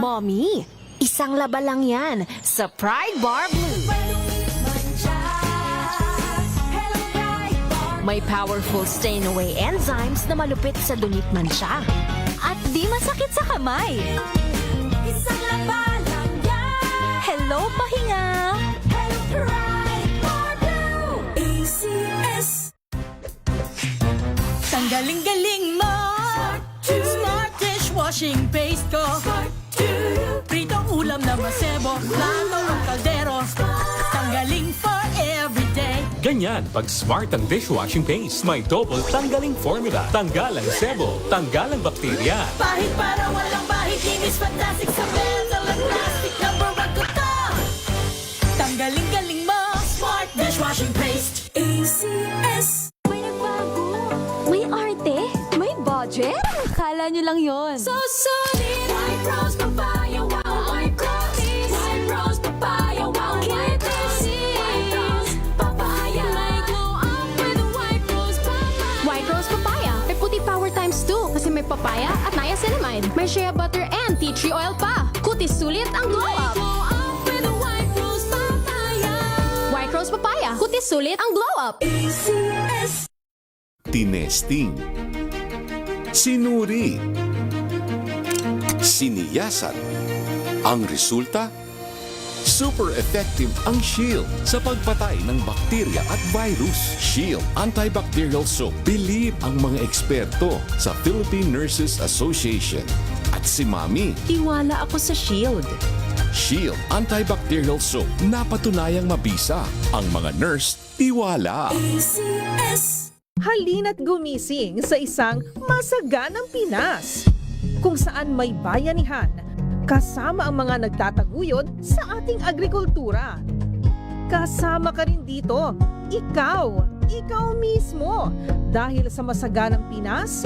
Mommy, isang laba lang yan sa Pride Bar Blue. May powerful stain-away enzymes na malupit sa dunit mansya. At di masakit sa kamay. Isang laba lang yan. Hello, pahinga! Hello, Pride Bar Blue. ACS. Tanggaling-galing mo. Smart dishwashing paste ko. Pritong ulam na masebo, plato o kaldero. Tanggaling for everyday. Ganyan pag smart ang dishwashing paste. May double tanggaling formula. Tanggal ang sebo, tanggal ang bakterya. Pahit para walang bahid, linis fantastic sa metal at plastic. Number one ko to. Tanggaling-galing mo. Smart dishwashing paste. ACS. May nagbago. May arte. May budget. Akala nyo lang yon. So solid. White rose papaya, wow, white rose. White rose papaya, wow, white rose. White rose papaya. May glow up with a white rose papaya. White Rose Papaya. May puti power times 2 kasi may papaya at niacinamide. May shea butter and tea tree oil pa. Kutis sulit ang glow up. Glow up with a white rose papaya. White Rose Papaya. Kutis sulit ang glow up. ACS. Tinesting, sinuri, siniyasan. Ang resulta? Super effective ang Shield sa pagpatay ng bakterya at virus. Shield Antibacterial Soap. Believe ang mga eksperto sa Philippine Nurses Association. At si Mami, Tiwala ako sa Shield. Shield Antibacterial Soap. Napatunayang mabisa. Ang mga nurse, tiwala. ACS. Halina't gumising sa isang masaganang Pinas, kung saan may bayanihan, kasama ang mga nagtataguyod sa ating agrikultura. Kasama ka rin dito, ikaw mismo. Dahil sa masaganang Pinas,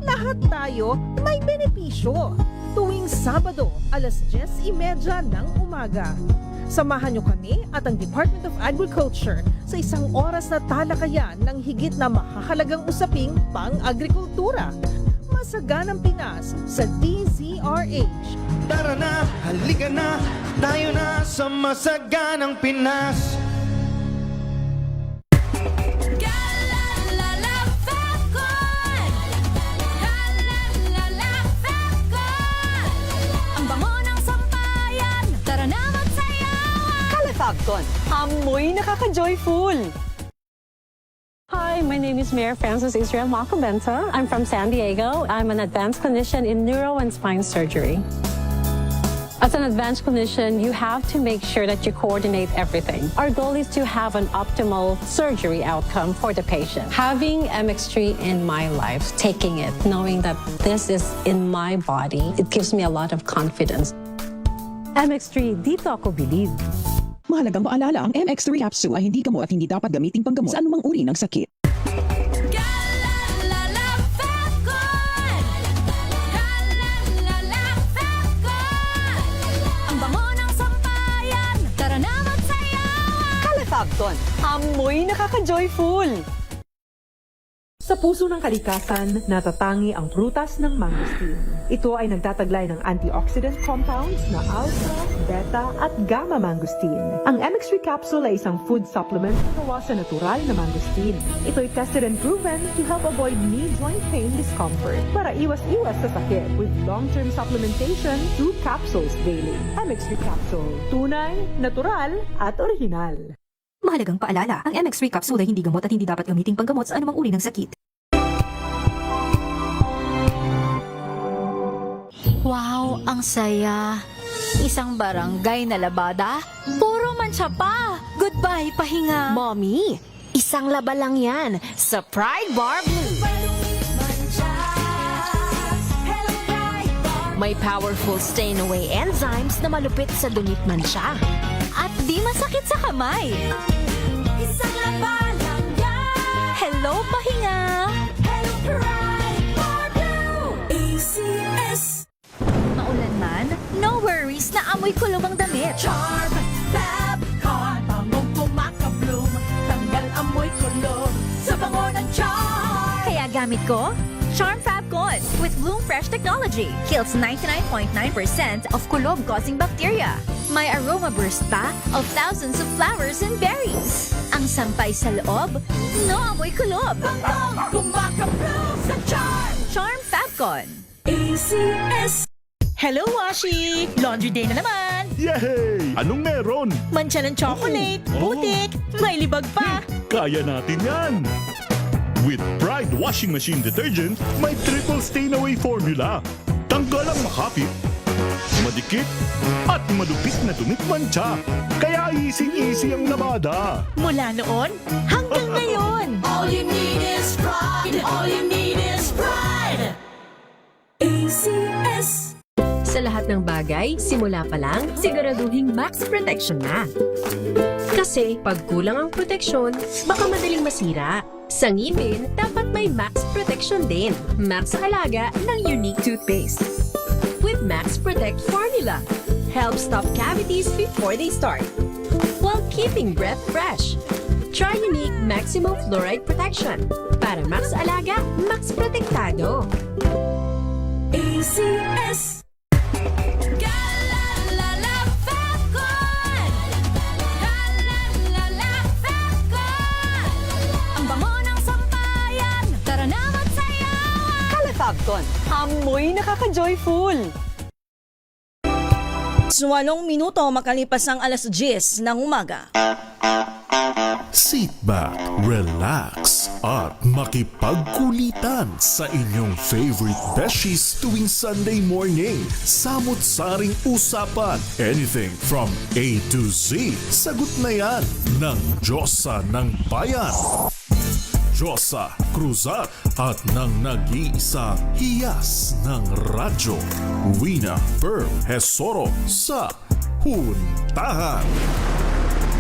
lahat tayo may benepisyo. Tuwing Sabado, alas 10:30 ng umaga. Samahan niyo kami at ang Department of Agriculture sa isang oras na talakayan ng higit na mahahalagang usaping pang-agrikultura. Masaganang Pinas sa DZRH. Tara na, halika na, tayo na sa masaganang Pinas. Ang bango ng sampayan. Tara na magsayawan. Calefacton. Amoy nakaka-joyful. Hi, my name is Mayor Francis Israel Macobenta. I'm from San Diego. I'm an advanced clinician in neuro and spine surgery. As an advanced clinician, you have to make sure that you coordinate everything. Our goal is to have an optimal surgery outcome for the patient. Having MX3 in my life, taking it, knowing that this is in my body, it gives me a lot of confidence. MX3, dito ako believe. Mahalagang paalala, ang MX3 capsule ay hindi gamot at hindi dapat gamitin panggamot sa anumang uri ng sakit. Ang bango ng sampayan. Tara na magsayawan. Calefacton. Amoy nakaka-joyful. Sa puso ng kalikasan, natatangi ang prutas ng mangosteen. Ito ay nagtataglay ng antioxidant compounds na alpha, beta at gamma mangosteen. Ang MX3 capsule ay isang food supplement na gawa sa natural na mangosteen. Ito ay tested and proven to help avoid knee joint pain discomfort para iwas-iwas sa sakit with long-term supplementation through capsules daily. MX3 capsule. Tunay, natural at original. Mahalagang paalala, ang MX3 capsule ay hindi gamot at hindi dapat gamiting panggamot sa anumang uri ng sakit. Wow, ang saya. Isang barangay na labada. Puro mancha pa. Goodbye, pahinga. Mommy, isang laba lang yan sa Pride Bar Blue. May powerful stain-away enzymes na malupit sa dunit mansya. At di masakit sa kamay. Isang laba lang yan. Hello, pahinga. Hello, Pride Bar Blue. ACS. Maulan man, no worries na amoy kulog ang damit. Charm, Fab, Con, bangong kumaka-bloom. Tanggal amoy kulog sa bango ng charm. Kaya gamit ko, Charm Fabcon with Bloom Fresh technology kills 99.9% of kulob-causing bacteria. May aroma burst pa of thousands of flowers and berries. Ang sampay sa loob, no amoy kulob. Kumakaplo sa Charm! Charm Fabcon. ACS. Hello, Washi! Laundry day na naman! Yay! Anong meron? Mancha ng chocolate, putik, may libag pa. Kaya natin yan! With Pride Washing Machine Detergent, may triple stain-away formula. Tanggal ang makapit, madikit, at malupit na dumit mancha. Kaya easy-easy ang labada. Mula noon hanggang ngayon. All you need is pride. All you need is pride. ACS. Sa lahat ng bagay, simula pa lang, siguraduhing max protection na. Kasi pag kulang ang proteksyon, baka madaling masira. Sa ngipin, dapat may max protection din. Max Alaga ng Unique Toothpaste. With Max Protect Formula, helps stop cavities before they start, while keeping breath fresh. Try Unique Maximum Fluoride Protection. Para Max Alaga, Max Protektado. ACS. Galalala Fabcon! Galalala Fabcon! Ang bango ng sampayan, tara na magsayawan! Kalafabcon, amoy nakaka-joyful. 8 minuto makalipas ang alas 10 ng umaga. Sit back, relax, at makipagkulitan sa inyong favorite besties tuwing Sunday morning. Samot-saring usapan, anything from A to Z. Sagot na yan ng Diyosa ng Bayan. Diyosa Cruzat at ng nag-iisa hiyas ng radyo. Wina Pearl Hesoro sa Huntahan.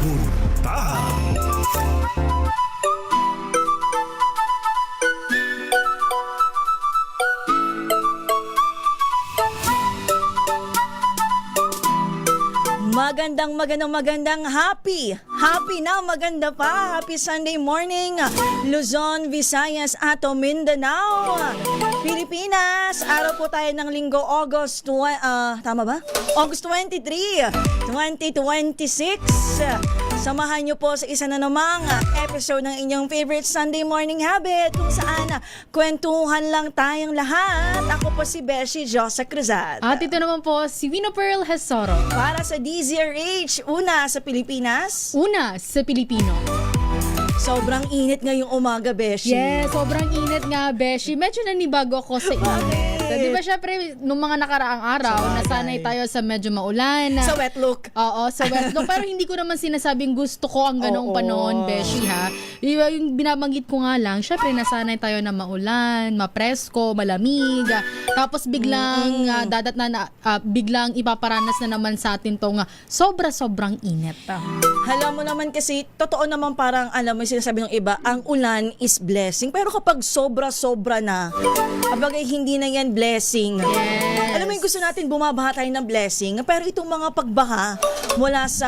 Huntahan. Magandang happy na maganda pa. Happy Sunday morning, Luzon, Visayas at Mindanao, Pilipinas. Araw po tayo ng linggo, tama ba? August 23, 2026. Samahan niyo po sa isa na namang episode ng inyong favorite Sunday morning habit kung saan kwentuhan lang tayong lahat. Ako po si Beshi Josa Cruzat. At ito naman po si Wina Pearl Hesoro. Para sa DZRH, una sa Pilipinas. Una sa Pilipino. Sobrang init ngayong umaga, Beshi. Yes, sobrang init nga, Beshi. Medyo nanibago ako sa init. Di ba, syempre, nung mga nakaraang araw, nasanay tayo sa medyo maulan. Sa wet look. Oo, sa wet look. Pero hindi ko naman sinasabing gusto ko ang ganong panahon, Beshi, ha? Yung binabanggit ko nga lang, syempre, nasanay tayo na maulan, mapresko, malamig. Tapos biglang biglang ipaparanas na naman sa atin tong sobra-sobrang init. Alam mo naman kasi, totoo naman parang, alam mo, sinasabi ng iba, ang ulan is blessing. Pero kapag sobra-sobra na, kapag hindi na yan blessing. Yes. Alam mo yung gusto natin, bumabaha tayo ng blessing. Pero itong mga pagbaha, mula sa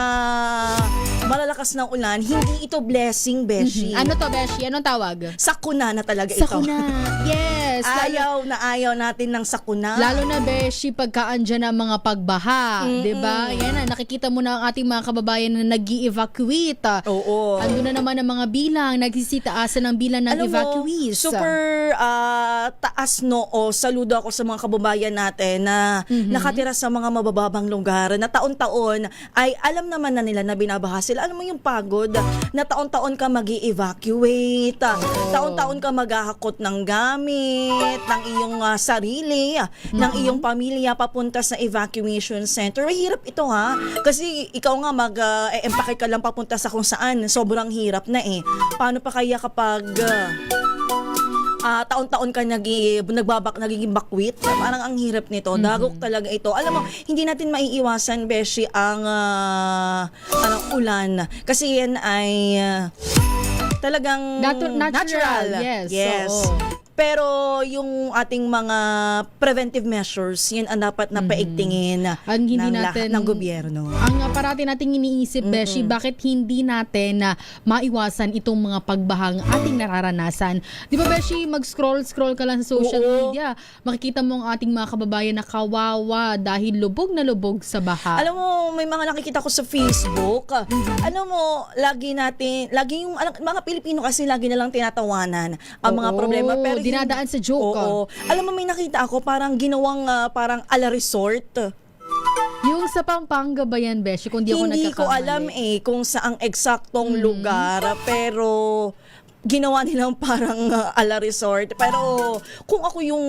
malalakas ng ulan, hindi ito blessing, Beshi. Ano to, Beshi? Anong tawag? Sakuna na talaga Sakuna. Yes. Ayaw natin ng sakuna. Lalo na, Beshi, pagka andyan ang mga pagbaha. Diba? Yan na, nakikita mo na ang ating mga kababayan na nag-i-evacuate. Oo. Ando na naman ang mga bilang, nagsisitaasan ng bilang ng evacuees. Super taas o saludo ako sa mga kababayan natin na nakatira sa mga mabababang lugar na taon-taon ay alam naman na nila na binabaha sila. Alam mo yung pagod na taon-taon ka mag-i-evacuate, taon-taon ka maghahakot ng gamit, ng iyong sarili, ng iyong pamilya papunta sa evacuation center. Hirap ito, ha? Kasi ikaw nga mag-empake ka lang papunta sa kung saan. Sobrang hirap na eh. Paano pa kaya kapag taon-taon ka nagiging bakwit? Parang ang hirap nito. Dagok talaga ito. Alam mo, hindi natin maiiwasan, Beshi, ang ulan. Kasi yan ay talagang natural. Yes. Yes. Pero yung ating mga preventive measures, yun ang dapat na paigtingin Ang hindi ng natin ng gobyerno. Ang parati nating iniisip, Beshi, bakit hindi natin maiwasan itong mga pagbahang ating nararanasan? Di ba, Beshi, mag-scroll ka lang sa social media, makikita mo ang ating mga kababayan na kawawa dahil lubog na lubog sa baha. Alam mo, may mga nakikita ko sa Facebook. Alam mo, lagi yung mga Pilipino kasi lagi na lang tinatawanan ang mga problema. Pero dinadaan sa joke. Oo. Alam mo, may nakita ako parang ginawang parang ala resort. Yung sa Pampanga ba yan, Beshi? Kung di ako Hindi ko alam kung saang eksaktong lugar, pero ginawa nilang parang ala resort. Pero kung ako yung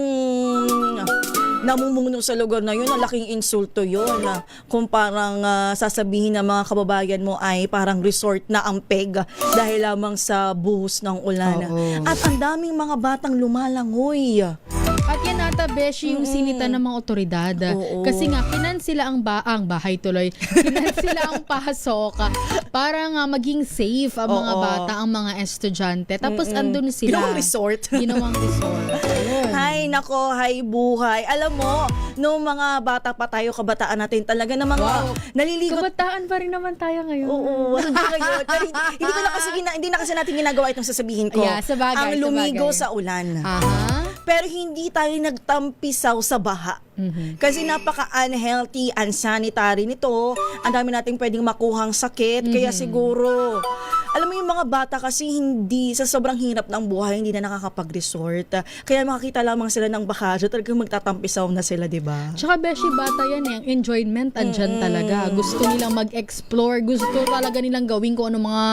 namumuno sa lugar na yun, ang laking insulto yun. Kung parang sasabihin ng mga kababayan mo ay parang resort na ang peg dahil lamang sa buhos ng ulan. At ang daming mga batang lumalangoy. At yan ata, Beshi, yung sinita ng mga otoridad. Kasi nga, kinansila ang bahay tuloy. Kinansila ang pasok para nga maging safe ang mga bata, ang mga estudyante. Tapos andun sila. Ginawang resort. Hay nako, hay buhay. Alam mo, nung mga bata pa tayo, kabataan natin talaga na mga naliligot. Kabataan pa rin naman tayo ngayon. Oo, ngayon. Pero hindi na kasi natin ginagawa itong sasabihin ko. Yeah, sabagay, ang lumigo sa ulan. Pero hindi tayo nagtampisaw sa baha. Kasi napaka-unhealthy, unsanitary nito. Ang dami nating pwedeng makuhang sakit. Kaya siguro, alam mo yung mga bata kasi hindi, sa sobrang hirap ng buhay, hindi na nakakapag-resort. Kaya makakita lamang sila ng baha, so talagang magtatampisaw na sila, di ba? Tsaka, Beshi, bata yan eh. Ang enjoyment andyan talaga. Gusto nilang mag-explore. Gusto talaga nilang gawin kung ano mga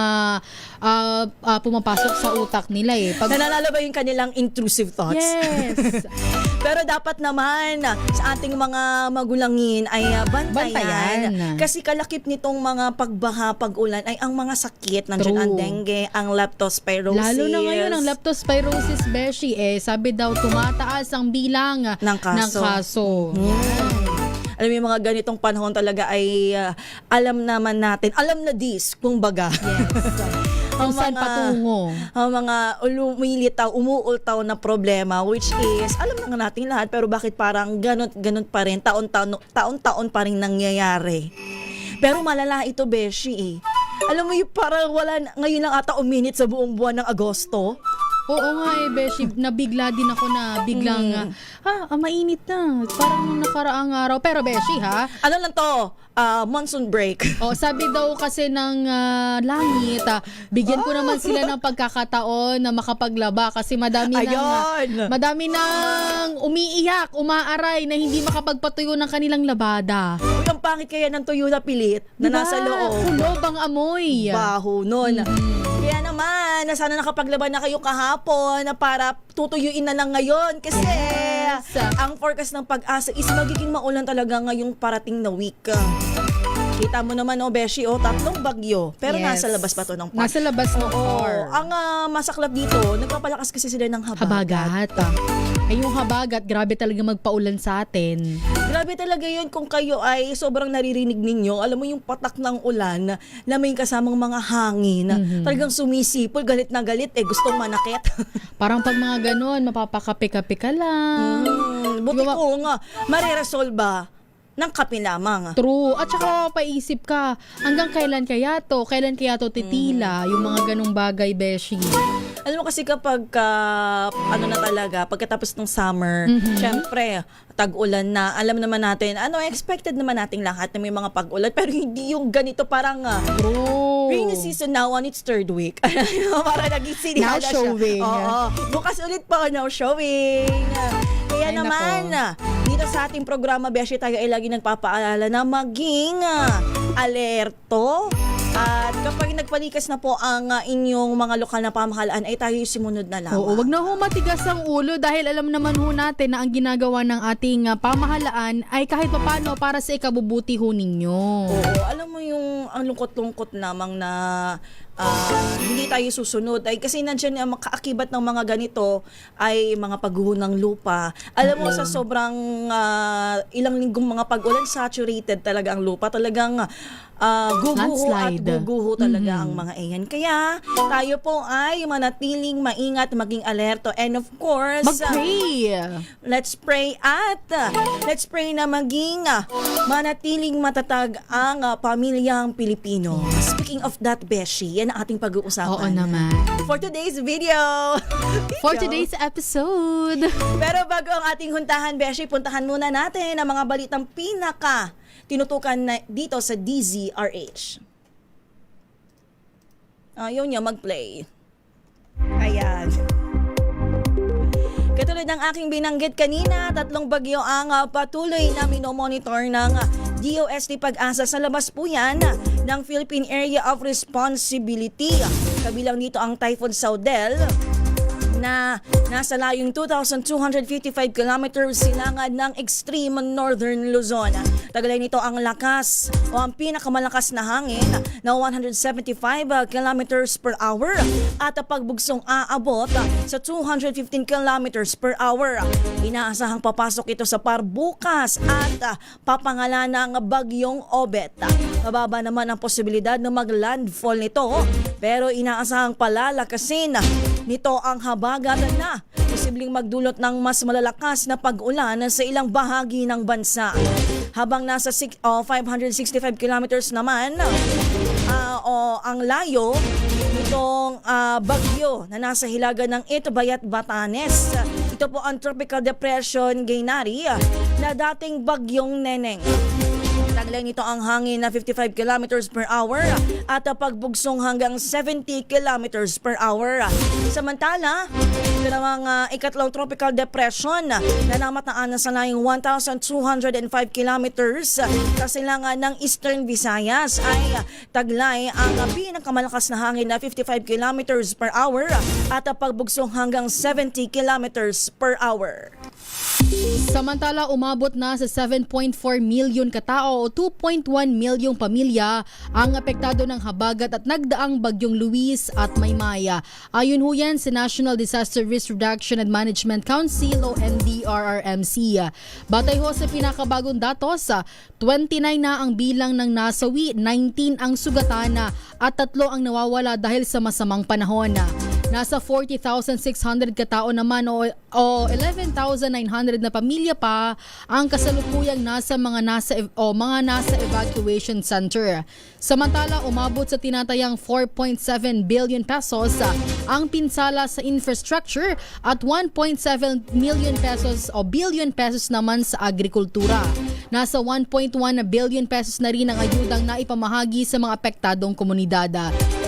pumapasok sa utak nila eh. Nananalo ba yung kanilang intrusive thoughts? Yes. Pero dapat naman sa ating mga magulangin ay bantayan. Kasi kalakip nitong mga pagbaha, pag-ulan ay ang mga sakit. Nandiyan ang dengue, ang leptospirosis. Lalo na ngayon ang leptospirosis, Beshi, sabi daw tumataas ang bilang ng kaso. Alam mo yung mga ganitong panahon talaga ay alam naman natin. Alam na kumbaga. Yes. Kung saan patungo. Ang mga umuultaw na problema, which is, alam na nga natin lahat, pero bakit parang ganun pa rin, taon-taon pa rin nangyayari. Pero malala ito, Beshi Alam mo yung parang ngayon lang ata uminit sa buong buwan ng Agosto. Oo nga Beshi, nabigla din ako na biglang, mainit na. Parang nung nakaraang araw. Pero Beshi ano lang to? Monsoon break. Sabi daw kasi ng langit, bigyan ko naman sila ng pagkakataon na makapaglaba kasi madami nang umiiyak, umaaray na hindi makapagpatuyo ng kanilang labada. Ang pangit kaya ng tuyo na pilit na nasa loob. Kulob ang amoy. Baho nun. Kaya naman, sana nakapaglaba na kayo kahapon na para tutuyuin na lang ngayon kasi ang forecast ng Pag-asa is magiging maulan talaga ngayong parating na week. Kita mo naman, Beshi, 3 bagyo. Pero nasa labas pa to ng par. Nasa labas ng par. Ang masaklap dito, nagpapalakas kasi sila ng habagat. Yung habagat, grabe talaga magpaulan sa atin. Grabe talaga yun kung kayo ay sobrang naririnig ninyo. Alam mo yung patak ng ulan na may kasamang mga hangin. Talagang sumisipol, galit na galit, gustong manakit. Parang pag mga ganun, mapapakape-kape ka lang. Buti ko nga, mariresolve ng kape lamang. True. At saka paisip ka, hanggang kailan kaya to? Kailan kaya to titila? Yung mga ganung bagay, Beshi. Alam mo kasi kapag pagkatapos ng summer, syempre, tag-ulan na, alam naman natin, expected naman nating lahat na may mga pag-ulan, pero hindi yung ganito parang rainy season now on its 3rd week. Para naging sinihala siya. Showing. Bukas ulit pa, now showing. Kaya naman, dito sa ating programa, Beshi, tayo ay lagi nagpapaalala na maging alerto. At kapag nagpalikas na po ang inyong mga lokal na pamahalaan, ay tayo sumunod na lang. Oo, wag na matigas ang ulo dahil alam naman natin na ang ginagawa ng ating pamahalaan ay kahit papano para sa ikabubuti ninyo. Oo, alam mo yung ang lungkot-lungkot lamang na hindi tayo susunod ay kasi nandiyan ang makaakibat ng mga ganito ay mga pagguho ng lupa. Alam mo sa sobrang ilang linggong mga pag-ulan, saturated talaga ang lupa. Talagang guguho at Landslide. guguho talaga ang mga iyan. Kaya tayo po ay manatiling maingat, maging alerto, and of course, Mag-pray. let's pray na maging manatiling matatag ang pamilyang Pilipino. Speaking of that, Beshi, yan ang ating pag-uusapan. Oo naman. For today's video. For today's episode. Pero bago ang ating huntahan, Beshi, puntahan muna natin ang mga balitang pinaka tinutukan na dito sa DZRH. Ayaw niya mag-play. Ayan. Katulad ng aking binanggit kanina, 3 bagyo ang patuloy na minomonitor ng DOST Pag-asa. Sa labas po yan ng Philippine Area of Responsibility. Kabilang dito ang Typhoon Saudel na nasa layong 2,255 kilometers silangan ng extreme northern Luzon. Taglay nito ang lakas o ang pinakamalakas na hangin na 175 kilometers per hour at pagbugsong aabot sa 215 kilometers per hour. Inaasahang papasok ito sa par bukas at papangalan ng bagyong Obet. Mababa naman ang posibilidad na mag-landfall nito pero inaasahang palalakasin nito ang habagat na posibleng magdulot ng mas malalakas na pag-ulan sa ilang bahagi ng bansa. Habang nasa 565 kilometers naman ang layo nitong bagyo na nasa hilaga ng Itabayat, Batanes. Ito po ang Tropical Depression Gaynari na dating bagyong Neneng. Taglay nito ang hangin na 55 kilometers per hour at pagbugsong hanggang 70 kilometers per hour. Samantala, ito namang ikatlong tropical depression na namataan sa layong 1,205 kilometers sa silangan ng Eastern Visayas ay taglay ang pinakamalakas na hangin na 55 kilometers per hour at pagbugsong hanggang 70 kilometers per hour. Samantala, umabot na sa 7.4 million katao o 2.1 milyong pamilya ang apektado ng habagat at nagdaang bagyong Luis at Maymaya. Ayon ho yan sa National Disaster Risk Reduction and Management Council o NDRRMC. Batay ho sa pinakabagong datos, 29 na ang bilang ng nasawi, 19 ang sugatan at 3 ang nawawala dahil sa masamang panahon. Nasa 40,600 katao naman o 11,900 na pamilya pa ang kasalukuyang nasa nasa evacuation center. Samantala, umabot sa tinatayang 4.7 billion pesos ang pinsala sa infrastructure at 1.7 million pesos o billion pesos naman sa agrikultura. Nasa 1.1 billion pesos na rin ang ayudang naipamahagi sa mga apektadong komunidad.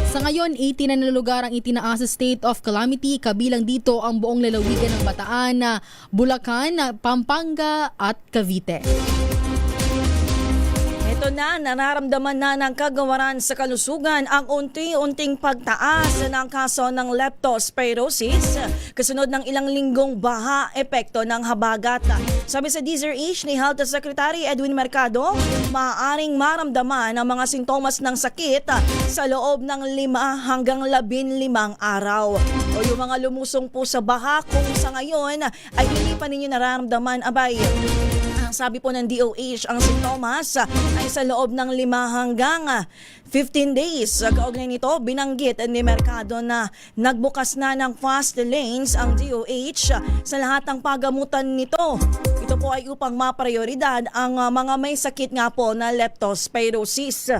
Sa ngayon, 18 na lugar ang itinaas sa state of calamity, kabilang dito ang buong lalawigan ng Bataan, Bulacan, Pampanga at Cavite. Ito na, nararamdaman na ng kagawaran sa kalusugan ang unti-unting pagtaas ng kaso ng leptospirosis kasunod ng ilang linggong baha epekto ng habagat. Sabi sa DZRH ni Health Secretary Edwin Mercado, maaaring maramdaman ang mga sintomas ng sakit sa loob ng 5 hanggang 15 araw. O yung mga lumusong po sa baha kung sa ngayon ay hindi pa ninyo nararamdaman, abay, sabi po ng DOH, ang sintomas ay sa loob ng 5 hanggang 15 days. Kaugnay nito, binanggit ni Mercado na nagbukas na ng fast lanes ang DOH sa lahat ng pagamutan nito. Ito po ay upang maprioridad ang mga may sakit nga po na leptospirosis.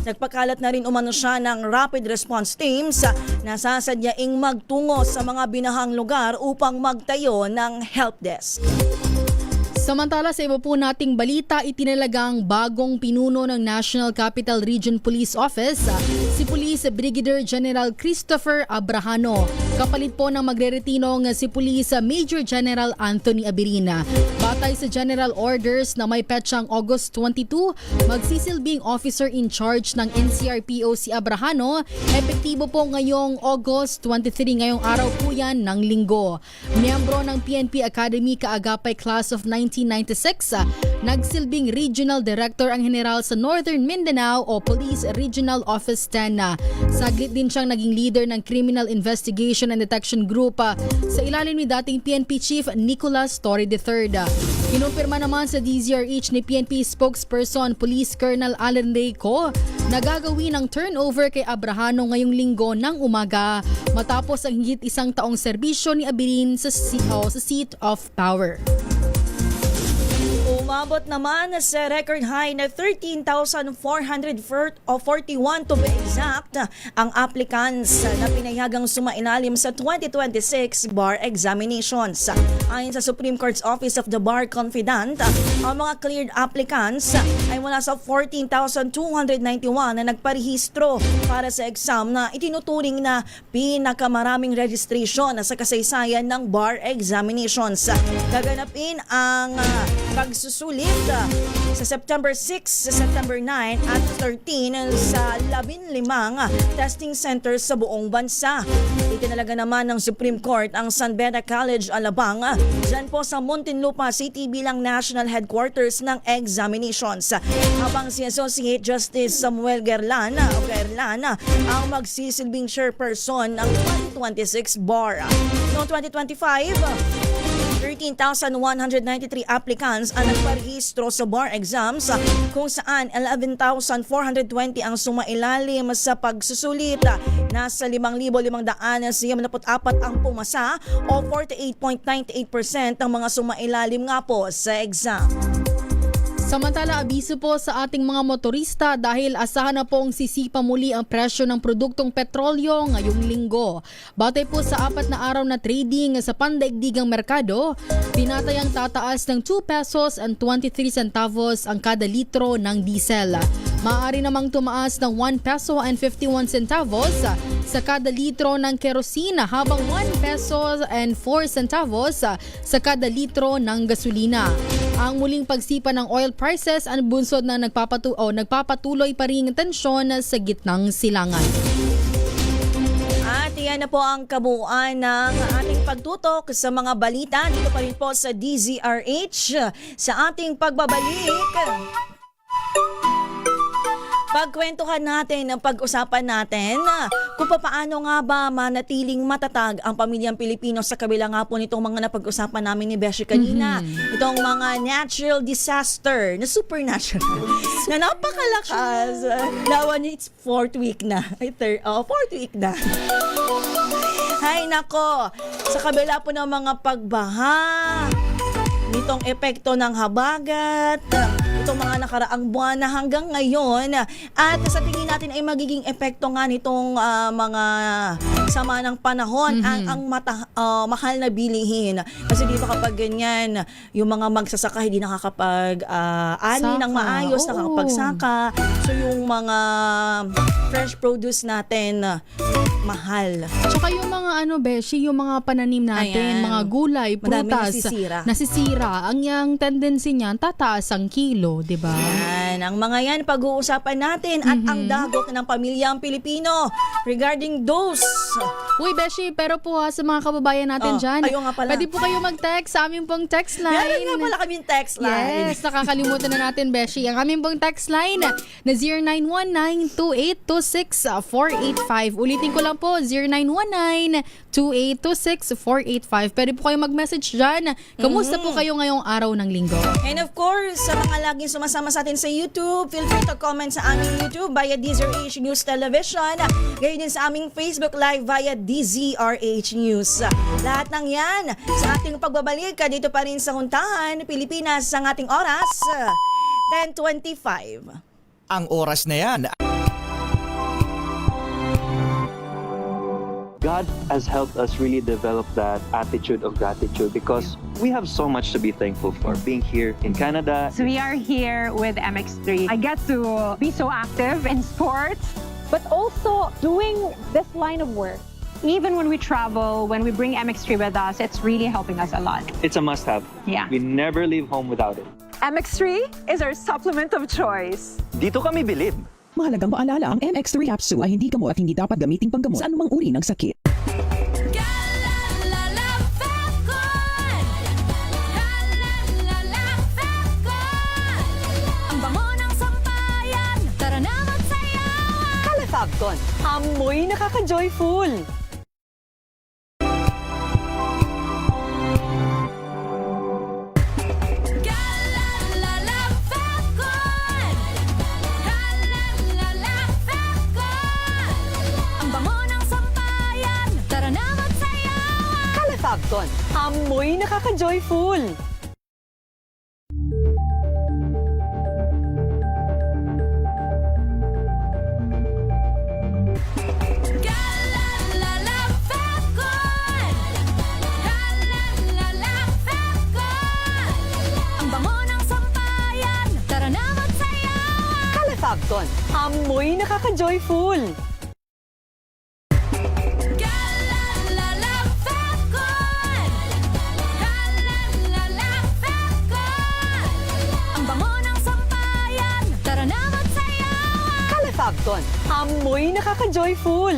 Nagpakalat na rin umano siya ng rapid response teams na sasadyaing magtungo sa mga binahang lugar upang magtayo ng help desk. Samantala, sa iba po nating balita, itinalagang bagong pinuno ng National Capital Region Police Office, si Police Brigadier General Christopher Abrahano. Kapalit po ng magreretinong si Police Major General Anthony Abirina. Batay sa General Orders na may petsang August 22, magsisilbing officer in charge ng NCRPO si Abrahano. Epektibo po ngayong August 23, ngayong araw po yan ng linggo. Miyembro ng PNP Academy kaagapay class of 1996, nagsilbing Regional Director ang general sa Northern Mindanao o Police Regional Office 10. Saglit din siyang naging leader ng Criminal Investigation and Detection Group sa ilalim ni dating PNP Chief Nicolas Torre III. Kinumpirma naman sa DZRH ni PNP spokesperson Police Colonel Alan Reyco na gagawin ang turnover kay Abrahano ngayong linggo ng umaga matapos ang higit isang taong serbisyo ni Abilin sa seat of power. Umabot naman sa record high na 13,441 to be exact ang applicants na pinayagang sumailalim sa 2026 bar examinations. Ayon sa Supreme Court's Office of the Bar Confidant, ang mga cleared applicants ay mula sa 14,291 na nagparehistro para sa exam na itinuturing na pinakamaraming registration sa kasaysayan ng bar examinations. Gaganapin ang pagsusulit sa September 6, sa September 9 at 13 sa 15 testing centers sa buong bansa. Itinalaga naman ng Supreme Court ang San Beda College, Alabang, dyan po sa Muntinlupa City bilang national headquarters ng examinations. Habang si Associate Justice Samuel Gerlan ang magsisilbing chairperson ng 2026 bar. Noong 2025, 13,193 applicants ang nagparehistro sa bar exams kung saan 11,420 ang sumailalim sa pagsusulit. Nasa 5,594 ang pumasa o 48.98% ng mga sumailalim nga po sa exam. Samantala, abiso po sa ating mga motorista dahil asahan na pong sisipa muli ang presyo ng produktong petrolyo ngayong linggo. Batay po sa 4 na araw na trading sa pandaigdigang merkado, tinatayang tataas ng 2 pesos and 23 centavos ang kada litro ng diesel. Maaari namang tumaas ng 1 peso and 51 centavos sa kada litro ng kerosina habang 1 peso and 4 centavos sa kada litro ng gasolina. Ang muling pagsipa ng oil prices ang bunsod na nagpapatuloy pa ring tensyon sa gitnang silangan. At yan na po ang kabuuan ng ating pagtutok sa mga balita dito pa rin po sa DZRH. Sa ating pagbabalik, pagkwentuhan natin, ang pag-usapan natin kung paano nga ba manatiling matatag ang pamilyang Pilipino sa kabila nga po nitong mga napag-usapan namin ni Beshi kanina. Itong mga natural disaster na supernatural na napakalakas. Now, it's 4th week na. 4th week na. Hay nako, sa kabila po ng mga pagbaha, nitong epekto ng habagat, itong mga nakaraang buwan na hanggang ngayon, at sa tingin natin ay magiging epekto nga nitong mga sama ng panahon ang mahal na bilihin. Kasi di ba kapag ganyan, yung mga magsasaka hindi nakakapag-ani ng maayos, nakakapagsaka. So yung mga fresh produce natin, mahal. Tsaka yung mga Beshi, yung mga pananim natin, mga gulay, prutas, nasisira. Ang yung tendency niyan, tataas ang kilo, di ba? Yan, ang mga yan pag-uusapan natin at ang dagok ng pamilyang Pilipino regarding those. Uy, Beshi, pero po sa mga kababayan natin dyan, pwede po kayo mag-text sa aming pong text line. Meron nga pala kaming text line. Yes, nakakalimutan na natin, Beshi. Ang aming pong text line na 0919-2826-485. Ulitin ko lang po, 0919-2826-485. Pwede po kayo mag-message dyan. Kamusta po kayo ngayong araw ng linggo? And of course, sa mga laging sumasama sa atin sa YouTube, feel free to comment sa aming YouTube via DZRH News Television. Gayon din sa aming Facebook Live via DZRH News. Lahat ng yan sa ating pagbabalik dito pa rin sa Huntahan, Pilipinas, ang ating oras, 10:25. Ang oras na yan. God has helped us really develop that attitude of gratitude because we have so much to be thankful for being here in Canada. So we are here with MX3. I get to be so active in sports, but also doing this line of work even when we travel, when we bring MX3 with us, it's really helping us a lot. It's a must-have. Yeah. We never leave home without it. MX3 is our supplement of choice. Dito kami bilib. Mahalagang paalala, ang MX3 capsule ay hindi gamot at hindi dapat gamiting panggamot sa anumang uri ng sakit. Ang bango ng sampayan, tara na magsayawan. Calefabcon, amoy nakaka-joyful. Ang bango ng sampayan, tara na magsayawan. Calefabcon, amoy nakaka-joyful. Ang bango ng sampayan, tara na magsayawan. Calefabcon, amoy nakaka-joyful. Ang bango ng sampayan, tara na magsayawan. Calefabcon, amoy nakaka-joyful.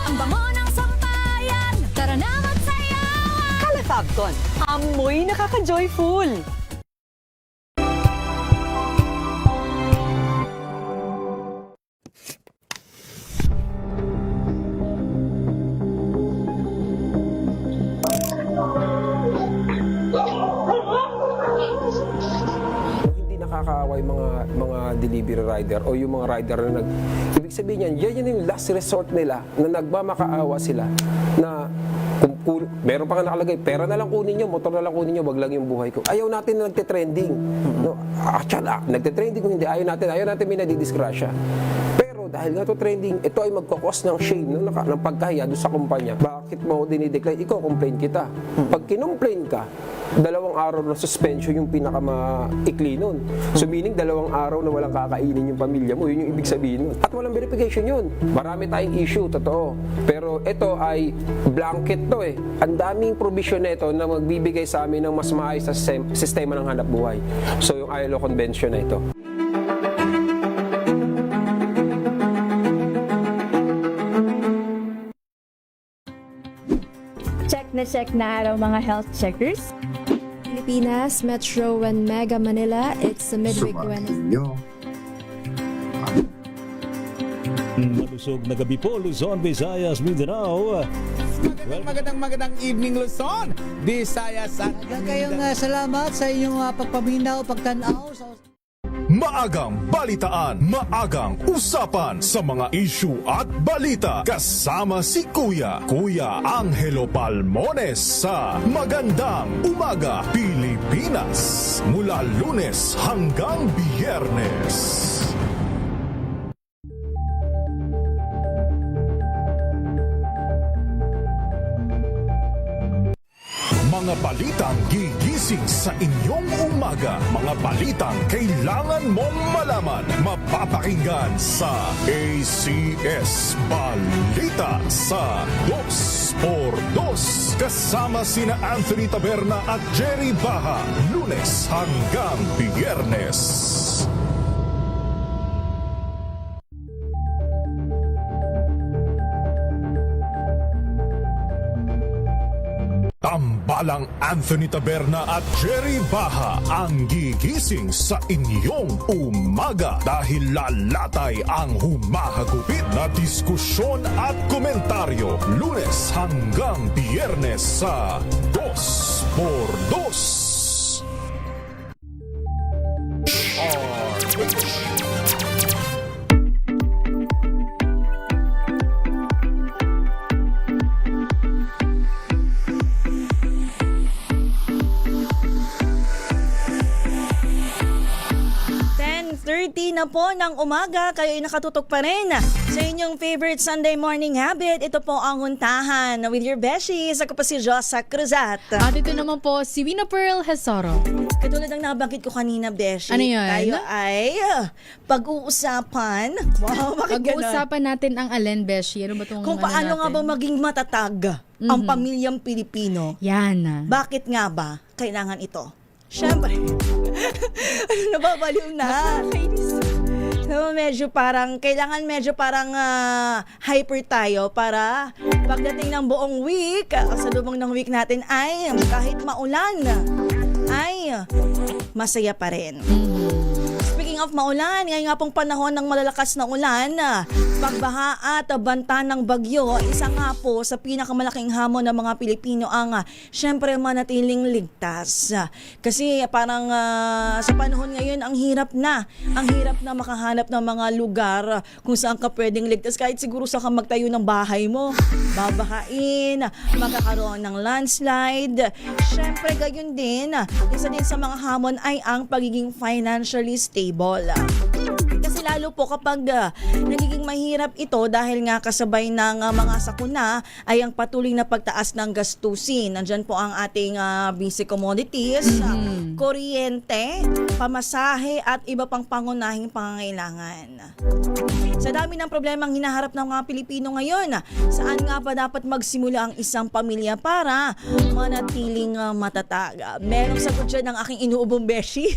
Ang bango ng sampayan, tara na magsayawan. Calefabcon, amoy nakaka-joyful. Hindi nakakaawa yung mga delivery rider o yung mga rider na ibig sabihin yan yung last resort nila na nagmamakaawa sila na kung meron pa nga nakalagay, pera na lang kunin nyo, motor na lang kunin nyo, wag lang yung buhay ko. Ayaw natin na nagte-trending. No? Nagte-trending kung hindi, ayaw natin may nadidisgrasya. Pero dahil nga to trending, ito ay magkakos ng shame ng pagkahiya doon sa kumpanya. Bakit mo dinidecline? Ikaw, complain kita. Pag kinomplain ka, 2 araw na suspension yung pinakamaikli nun. So meaning 2 araw na walang kakainin yung pamilya mo, yun yung ibig sabihin nun. At walang verification yun. Marami tayong issue, totoo. Pero ito ay blanket to eh. Ang daming provision na ito na magbibigay sa amin ng mas maayos na sistema ng hanap buhay. So yung ILO Convention na ito. Check na araw mga health checkers. Pilipinas, Metro and Mega Manila, it's the midweek Wednesday. Malusog na gabi po, Luzon, Visayas, Mindanao. Magandang evening, Luzon, Visayas at Kayong salamat sa inyong pagpaminaw, pagtanaw sa Maagang balitaan, maagang usapan sa mga issue at balita. Kasama si Kuya Angelo Palmones sa Magandang Umaga Pilipinas. Mula Lunes hanggang Biyernes. Mga balitang gigising sa inyong umaga. Mga balitang kailangan mong malaman. Mapapakinggan sa ACS Balita sa 2x2. Kasama sina Anthony Taberna at Jerry Baha. Lunes hanggang Biyernes. Tambalang Anthony Taberna at Jerry Baha ang gigising sa inyong umaga dahil lalatay ang humahagupit na diskusyon at komentaryo Lunes hanggang Biyernes sa 2x2. 7:30 na po ng umaga, kayo ay nakatutok pa rin sa inyong favorite Sunday morning habit. Ito po ang Huntahan with your beshies. Ako pa si Josa Cruzat. At ito naman po si Wina Pearl Hesoro. Katulad ng nabanggit ko kanina, Beshi. Ano yun? Tayo ay pag-uusapan. Wow, bakit Pag-uusapan natin ang Allen, Beshi. Ano ba itong kung paano nga ba maging matatag ang pamilyang Pilipino. Yan. Bakit nga ba kailangan ito? Siyempre, nababaliw na. So, kailangan medyo parang hyper tayo para pagdating ng buong week, sa lubong ng week natin ay kahit maulan, ay masaya pa rin. Speaking of maulan, ngayon nga pong panahon ng malalakas na ulan, pagbaha at banta ng bagyo, isa nga po sa pinakamalaking hamon ng mga Pilipino ang syempre manatiling ligtas. Kasi parang sa panahon ngayon, ang hirap na makahanap ng mga lugar kung saan ka pwedeng ligtas. Kahit siguro sa ka magtayo ng bahay mo, babahain, magkakaroon ng landslide. Syempre gayon din, isa din sa mga hamon ay ang pagiging financially stable. Kasi lalo po kapag nagiging mahirap ito dahil nga kasabay ng mga sakuna ay ang patuloy na pagtaas ng gastusin. Nandyan po ang ating basic commodities, kuryente, pamasahe at iba pang pangunahing pangangailangan. Sa dami ng problemang hinaharap ng mga Pilipino ngayon, saan nga ba dapat magsimula ang isang pamilya para manatiling matatag? Merong sagot dyan ng aking inuubong beshi.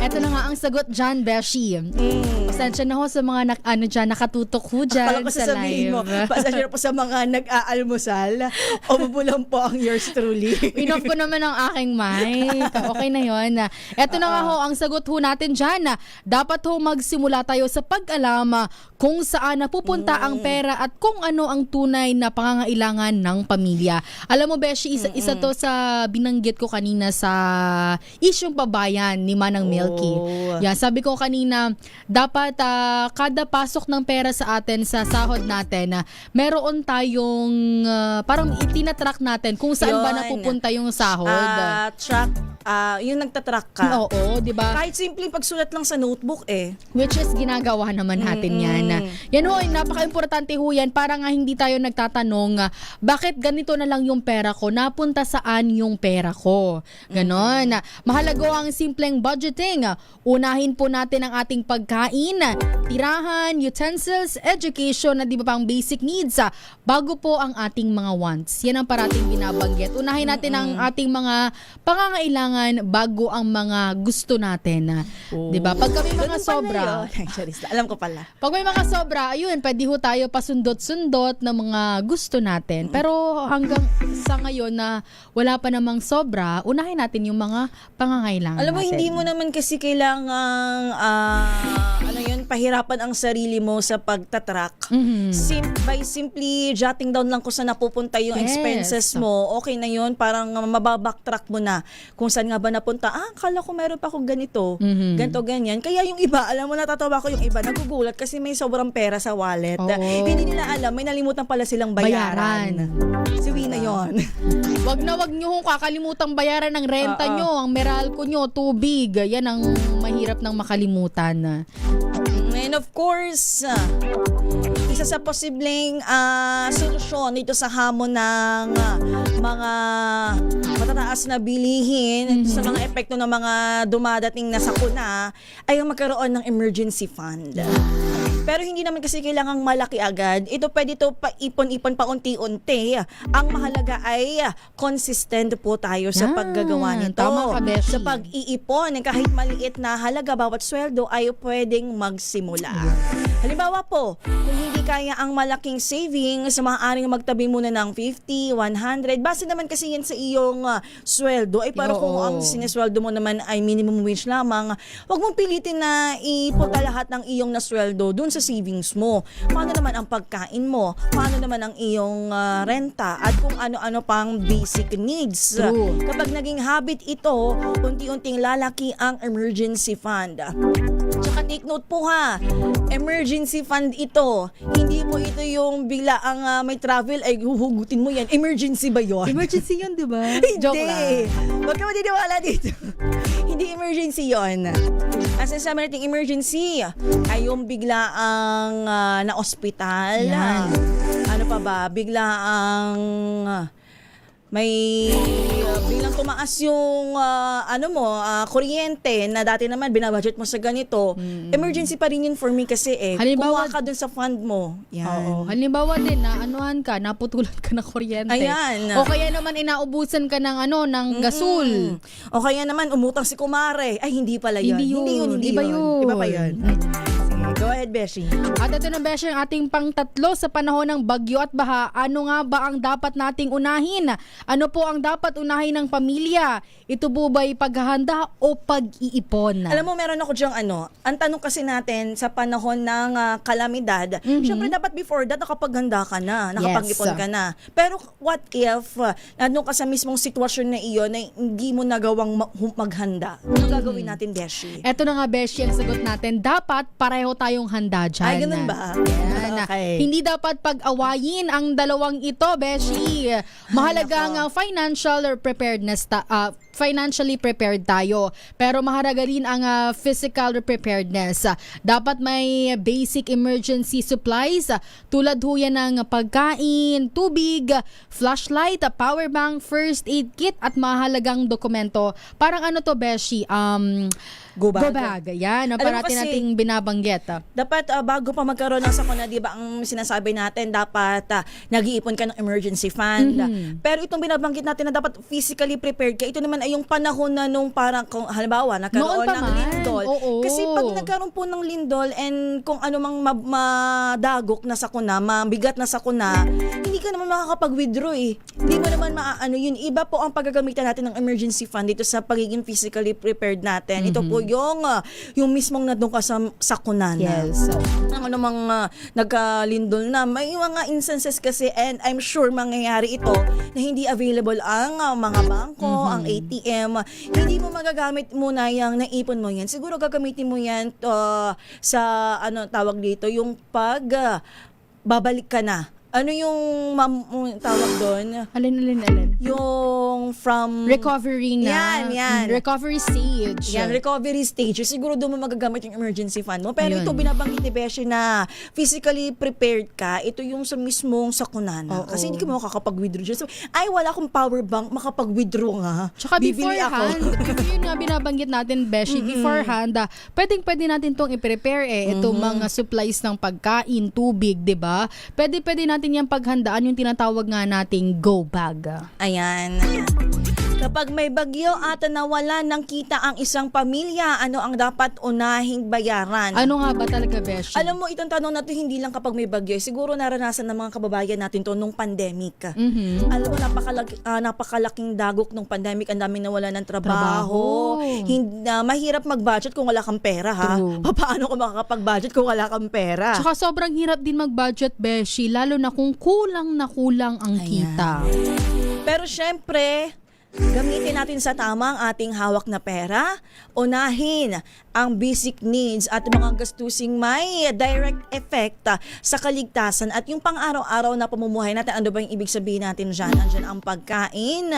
Eto na nga ang sagot dyan, Beshi. Pasensya na ho sa mga nakatutok ho dyan Akala ko sa sasabihin live. mo, pasensya po sa mga nag-aalmusal o mabulang po ang yours truly. Enough ko naman ang aking mic. Okay na yon. Eto na nga ho, ang sagot ho natin dyan. Dapat ho magsimula tayo sa pag-alam kung saan napupunta ang pera at kung ano ang tunay na pangangailangan ng pamilya. Alam mo, Beshi, isa to sa binanggit ko kanina sa isyong pabayan ni Manang Milky. Yeah, sabi ko kanina, dapat kada pasok ng pera sa atin sa sahod natin, meron tayong parang itinatrack natin kung saan ba napupunta yung sahod. Yung nagtatrack ka. Oo, di ba? Kahit simpleng pagsulat lang sa notebook Which is ginagawa naman natin yan. Yan ho, napaka-importante ho yan para nga hindi tayo nagtatanong, bakit ganito na lang yung pera ko? Napunta saan yung pera ko? Ganon. Mahalaga ang simpleng budgeting. Unahin po natin ang ating pagkain, tirahan, utensils, education na di ba pang basic needs bago po ang ating mga wants. Yan ang parating binabanggit. Unahin natin ang ating mga pangangailangan bago ang mga gusto natin. Di ba? Pag kami mga sobra, alam ko pala. Pag may mga sobra, ayun, pwede ho tayo pasundot-sundot ng mga gusto natin. Pero hanggang sa ngayon na wala pa namang sobra, unahin natin yung mga pangangailangan Alam mo, natin. hindi mo naman kasi kailangang pahirapan ang sarili mo sa pagtatrack. By simply jotting down lang kung saan napupunta yung expenses mo, okay na yun. Parang mababacktrack mo na kung saan nga ba napunta. Akala ko meron pa akong ganito. Ganito, ganyan. Kaya yung iba, alam mo, natatawa ko yung iba, nagugulat kasi may sobrang pera sa wallet. Hindi nila alam, may nalimutan pala silang bayaran. Si Wina yun. Wag nyo kung kakalimutang bayaran ng renta nyo, ang Meralco nyo, tubig. Yan ang mahirap ng makalimutan. And of course, isa sa posibleng solusyon dito sa hamon ng mga matataas na bilihin sa mga epekto ng mga dumadating na sakuna ay ang magkaroon ng emergency fund. Pero hindi naman kasi kailangang malaki agad. Ito pwede ito paipon-ipon pa unti-unti. Ang mahalaga ay consistent po tayo sa paggagawa nito. Tama ka, Beshi. Sa pag-iipon, kahit maliit na halaga bawat sweldo ay pwedeng magsimula. Halimbawa po, kung hindi kaya ang malaking savings, maaaring magtabi muna ng 50, 100. Base naman kasi yan sa iyong sweldo. Ay para kung ang sinesweldo mo naman ay minimum wage lamang, huwag mong pilitin na ipunta lahat ng iyong nasweldo dun sa savings mo. Paano naman ang pagkain mo? Paano naman ang iyong renta? At kung ano-ano pang basic needs. True. Kapag naging habit ito, unti-unting lalaki ang emergency fund. Tsaka take note po ha, emergency fund ito. Hindi po ito yung bigla ang may travel ay huhugutin mo yan. Emergency ba yun? Emergency yun, di ba? Hindi. Joke lang. Huwag ka maniniwala dito. Hindi Hindi emergency yon. Ang sinasabi natin emergency ay yung biglaang na-ospital. Yan. Ano pa ba? Biglaang may biglang tumaas yung kuryente na dati naman binabudget mo sa ganito. Emergency pa rin yun for me kasi Halimbawa, kumuha ka dun sa fund mo. Yan. Oo. Halimbawa din na anuhan ka, naputulan ka ng kuryente. Ayan. O kaya naman inaubusan ka ng ng gasol. O kaya naman umutang si kumare. Ay, hindi pala yun. Hindi Iba yun. Iba pa yun. Go ahead, Beshi. At ito na, Beshi, ang ating pang-tatlo sa panahon ng bagyo at baha. Ano nga ba ang dapat nating unahin? Ano po ang dapat unahin ng pamilya? Ito po ba'y paghahanda o pag-iipon? Alam mo, meron ako diyang ang tanong kasi natin sa panahon ng kalamidad, syempre dapat before that nakapaghanda ka na, nakapag-ipon ka na. Pero what if nandun ka sa mismong sitwasyon na iyon na hindi mo nagawang maghanda? Ano gagawin natin, Beshi? Ito na nga, Beshi, ang sagot natin. Dapat pareho tayong handa dyan. Ay, ganun ba? Yan. Okay. Hindi dapat pag-awayin ang dalawang ito, Beshi. Mahalagang financial preparedness, financially prepared tayo. Pero mahalaga rin ang physical preparedness. Dapat may basic emergency supplies tulad ho yan ng pagkain, tubig, flashlight, power bank, first aid kit at mahalagang dokumento. Parang ano to, Beshi? Go bag. Yan, ang parati nating binabanggit. Dapat bago pa magkaroon ng sakuna, di ba ang sinasabi natin, dapat nag-iipon ka ng emergency fund. Pero itong binabanggit natin na dapat physically prepared ka, ito naman ay yung panahon na nung parang, kung halimbawa, nagkaroon ng lindol. Kasi pag nagkaroon po ng lindol and kung ano mang madagok na sakuna, mabigat na sakuna, hindi ka naman makakapag-withdraw eh. Hindi mo naman maaano yun. Iba po ang paggagamitan natin ng emergency fund dito sa pagiging physically prepared natin. Ito po yung mismong nandun ka sa sakunan. Yes. Ang namang nagkalindol na. May mga instances kasi, and I'm sure mangyayari ito, na hindi available ang mga bangko, ang ATM. Hindi mo magagamit muna yung naipon mo yan. Siguro gagamitin mo yan sa, tawag dito, yung babalik ka na. Ano yung tawag doon? Alin? Yung from recovery na. Yan. Recovery stage. Yan, recovery stage. Siguro doon mo magagamit yung emergency fund mo. Pero ito binabanggit ni Beshi na physically prepared ka. Ito yung sa mismong sakunana. Kasi hindi ka makakapag-withdraw dyan. So, wala akong power bank, makapag-withdraw nga. Tsaka beforehand, yun nga binabanggit natin, Beshi, beforehand, pwede natin itong i-prepare itong mga supplies ng pagkain, tubig, diba? Pwede natin yung paghandaan, yung tinatawag nga nating go bag. Ayan. Kapag may bagyo at nawala ng kita ang isang pamilya, ano ang dapat unahing bayaran? Ano nga ba talaga, Beshi? Alam mo, itong tanong na to hindi lang kapag may bagyo. Siguro naranasan ng mga kababayan natin to nung pandemic. Alam mo, napakalaking dagok nung pandemic. Ang daming nawala ng trabaho. Mahirap mag-budget kung wala kang pera, ha? Paano ko makakapag-budget kung wala kang pera? Tsaka sobrang hirap din mag-budget, Beshi, lalo na kung kulang ang kita. Pero syempre, gamitin natin sa tama ang ating hawak na pera. Unahin ang basic needs at mga gastusing may direct effect sa kaligtasan at yung pang-araw-araw na pamumuhay natin. Ano ba yung ibig sabihin natin dyan? Andyan ang pagkain,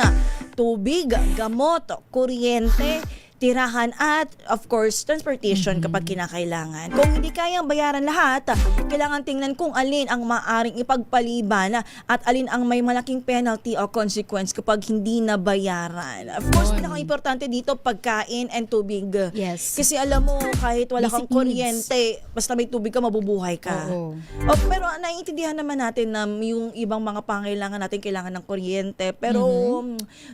tubig, gamot, kuryente, tirahan at of course transportation kapag kinakailangan. Kung hindi kayang bayaran lahat, kailangan tingnan kung alin ang maaring ipagpaliban at alin ang may malaking penalty o consequence kapag hindi na bayaran. Of course, pinaka-importante dito pagkain and tubig. Yes. Kasi alam mo, kahit wala Basic kang kuryente, basta may tubig ka, mabubuhay ka. Pero naiintindihan naman natin na yung ibang mga pangailangan natin kailangan ng kuryente. Pero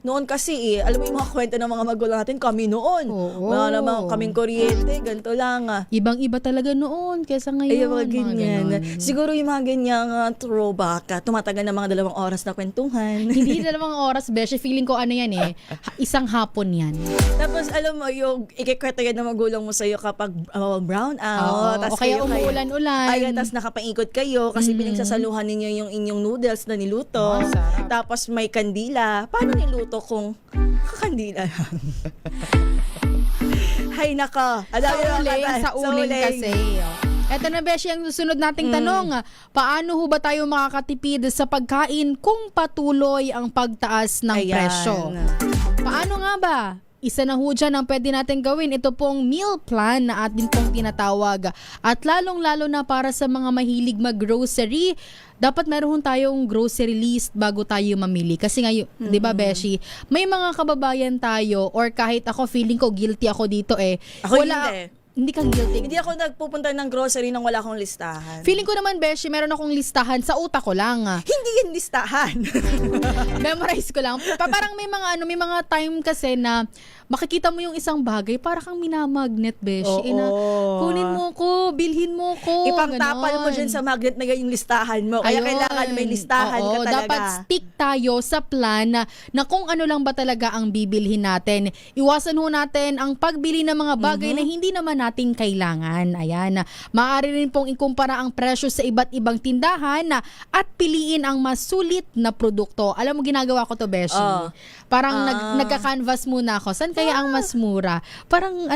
noon kasi alam mo yung mga kwento ng mga magulang natin, kami noon. Wala naman kaming kuryente, ganito lang. Ibang-iba talaga noon kaysa ngayon. Mga ganyan. Siguro yung mga ganyang throwback, tumatagal na mga 2 oras na kwentuhan. Hindi 2 oras, Beshi. Feeling ko yan isang hapon yan. Tapos alam mo, yung ikikwento yan na magulang mo sa'yo kapag brown out. O kaya umuulan-ulan. Ayun, tapos nakapaikot kayo kasi pinagsasaluhan ninyo yung inyong noodles na niluto. Tapos may kandila. Paano niluto kung kakandila lang? Hay naka. Sa uling kasi. Eto na, Beshi, ang susunod nating tanong. Paano ho ba tayo makakatipid sa pagkain kung patuloy ang pagtaas ng presyo? Paano nga ba? isa na ho dyan ang pwede natin gawin. Ito pong meal plan na atin pong tinatawag. At lalong-lalo na para sa mga mahilig mag-grocery, dapat meron tayong grocery list bago tayo mamili. Kasi ngayon, di ba Beshi, may mga kababayan tayo or kahit ako, feeling ko guilty ako dito Ako hindi. Hindi ka guilty. Hindi ako nagpupunta ng grocery nang wala akong listahan. Feeling ko naman, Beshi, meron akong listahan sa utak ko lang. Hindi yung listahan. Memorize ko lang. Parang may mga time kasi na makikita mo yung isang bagay, para kang minamagnet, Beshi. Kunin mo ko, bilhin mo ko. Ipangtapal mo dyan sa magnet na yung listahan mo. Kaya kailangan may listahan ka talaga. Dapat stick tayo sa plan na kung ano lang ba talaga ang bibilhin natin. Iwasan ho natin ang pagbili ng mga bagay na hindi naman nating kailangan. Ayan. Maaari rin pong ikumpara ang presyo sa iba't ibang tindahan at piliin ang mas sulit na produkto. Alam mo, ginagawa ko to, Beshi. Parang nagka-canvas muna ako. Saan kaya ang mas mura? Parang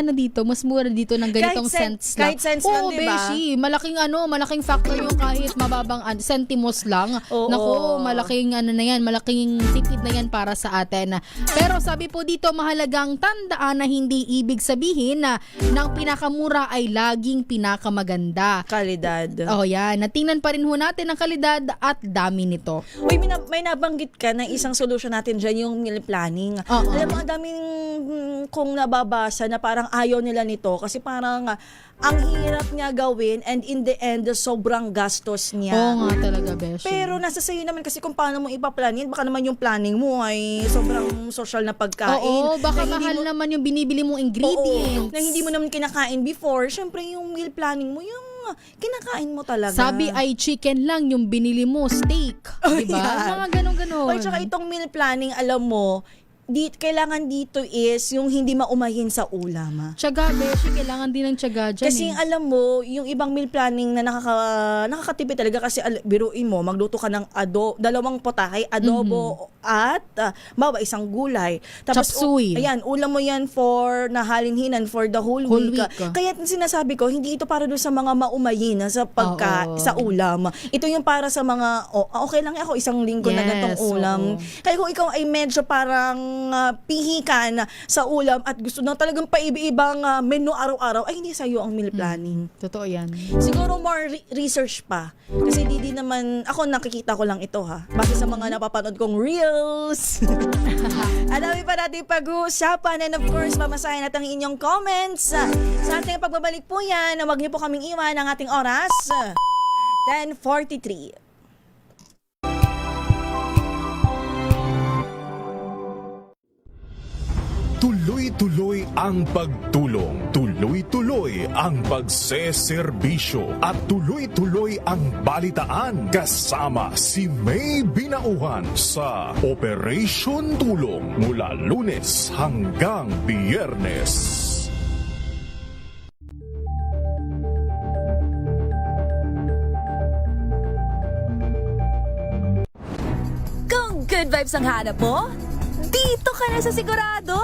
mas mura dito ng ganitong cents lang. Kahit cents lang, di ba? Beshi, malaking factor yung kahit mababang sentimos lang. Naku, malaking malaking tipid na yan para sa atin. Pero sabi po dito, mahalagang tandaan na hindi ibig sabihin na ng pinakamura ay laging pinakamaganda. Kalidad. Yan. Natingnan pa rin ho natin ang kalidad at dami nito. Uy, may nabanggit ka na isang solution natin dyan, yung meal planning. Alam mo, ang daming kung nababasa na parang ayaw nila nito kasi parang ang hirap niya gawin and in the end, sobrang gastos niya. Oo nga talaga, Beshi. Pero nasa sayo naman kasi kung paano mo ipaplanin, baka naman yung planning mo ay sobrang social na pagkain. Oo, baka mahal naman yung binibili mong ingredients. Na hindi mo naman kinakain before. Syempre yung meal planning mo, yung kinakain mo talaga. Sabi ay chicken lang yung binili mo, steak. Diba? Mga ganon-ganon. At saka itong meal planning, alam mo, kailangan dito is yung hindi maumahin sa ulam. Tiyaga, Beshi, kailangan din ng tiyaga dyan. Kasi alam mo, yung ibang meal planning na nakakatipid talaga kasi biruin mo, magluto ka ng dalawang potahe, adobo at isang gulay. Tapos, chapsuy. Ulam mo yan for nahalinhinan for the whole week. Kaya sinasabi ko, hindi ito para doon sa mga maumahin sa sa ulam. Ito yung para sa mga, okay lang ako isang linggo na ganitong ulam. Kaya kung ikaw ay medyo parang pihikan sa ulam at gusto na talagang paiba-ibang menu araw-araw, ay hindi sa'yo ang meal planning. Totoo yan. Siguro more research pa. Kasi di naman, ako nakikita ko lang ito base sa mga napapanood kong reels. Ang dami pa natin pag-uusapan and of course, mamasahin natin ang inyong comments. Sa ating pagbabalik po yan, huwag niyo po kaming iwan ang ating oras. 10:43. Tuloy-tuloy ang pagtulong, tuloy-tuloy ang pagseserbisyo, at tuloy-tuloy ang balitaan kasama si May Binauhan sa Operation Tulong mula Lunes hanggang Biyernes. Kung good vibes ang hanap mo, dito ka na sa sigurado!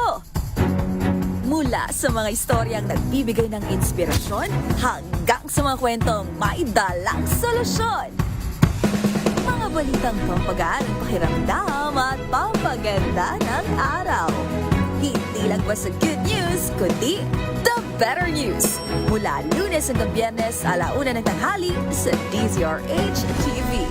Mula sa mga istoryang nagbibigay ng inspirasyon hanggang sa mga kwentong may dalang solusyon. Mga balitang pampagaan ng pakiramdam at pampaganda ng araw. Hindi lang basta good news, kundi the better news. Mula Lunes hanggang Biyernes, 1:00 ng tanghali sa DZRH TV.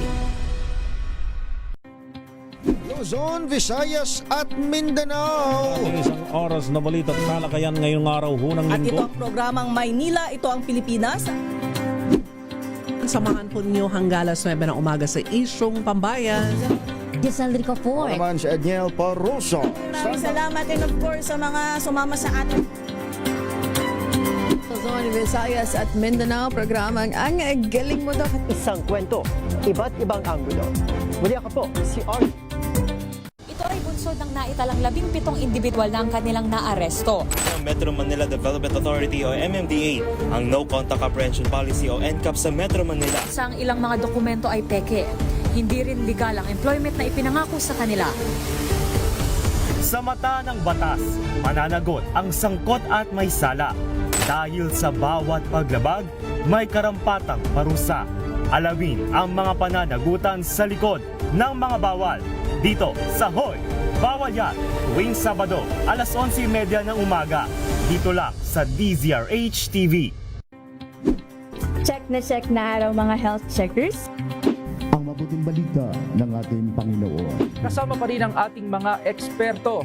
Luzon, Visayas at Mindanao. Ating isang oras na balita at talakayan ngayong araw ng At ito linggo. ang programang Maynila, ito ang Pilipinas. Samahan po niyo hanggang alas 9 ng umaga sa Isyong Pambayan. Giselle Rico po. Ako naman si Edniel Parroso. Maraming salamat and of course sa mga sumama sa atin. Luzon, Visayas at Mindanao, programang Ang Galing Mo Daw. Isang kwento, iba't ibang anggulo. Muli ako po, si Arnie. Ito ay bunsod ng naitalang 17 individual na ang kanilang naaresto. Ang Metro Manila Development Authority o MMDA ang No Contact Apprehension Policy o NCAP sa Metro Manila. Sa ang ilang mga dokumento ay peke. Hindi rin legal ang employment na ipinangako sa kanila. Sa mata ng batas, mananagot ang sangkot at may sala. Dahil sa bawat paglabag, may karampatang parusa. Alamin ang mga pananagutan sa likod ng mga bawal dito sa Hoy Bawal yan tuwing Sabado, alas 11:30 ng umaga. Dito lang sa DZRH TV. Check na araw mga health checkers. Ang mabuting balita ng ating Panginoon. Kasama pa rin ang ating mga eksperto.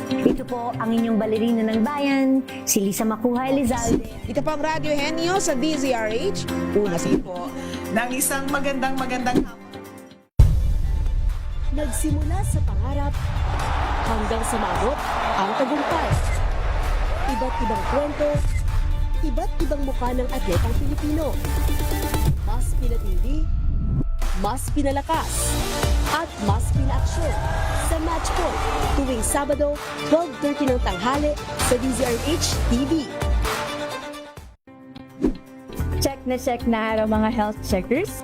Ito po ang inyong balerina ng bayan, si Lisa Makuha Elizalde. Ito po ang Radio Henyo sa DZRH. Una po ng isang magandang hapon. Nagsimula sa pangarap hanggang sa maabot ang tagumpay. Iba't ibang kwento, iba't ibang mukha ng atletang Pilipino. Mas pinatindi, mas pinalakas, at mas pinaaksyon sa Match Point tuwing Sabado, 12:30 ng tanghali sa DZRH TV. Check na araw mga health checkers.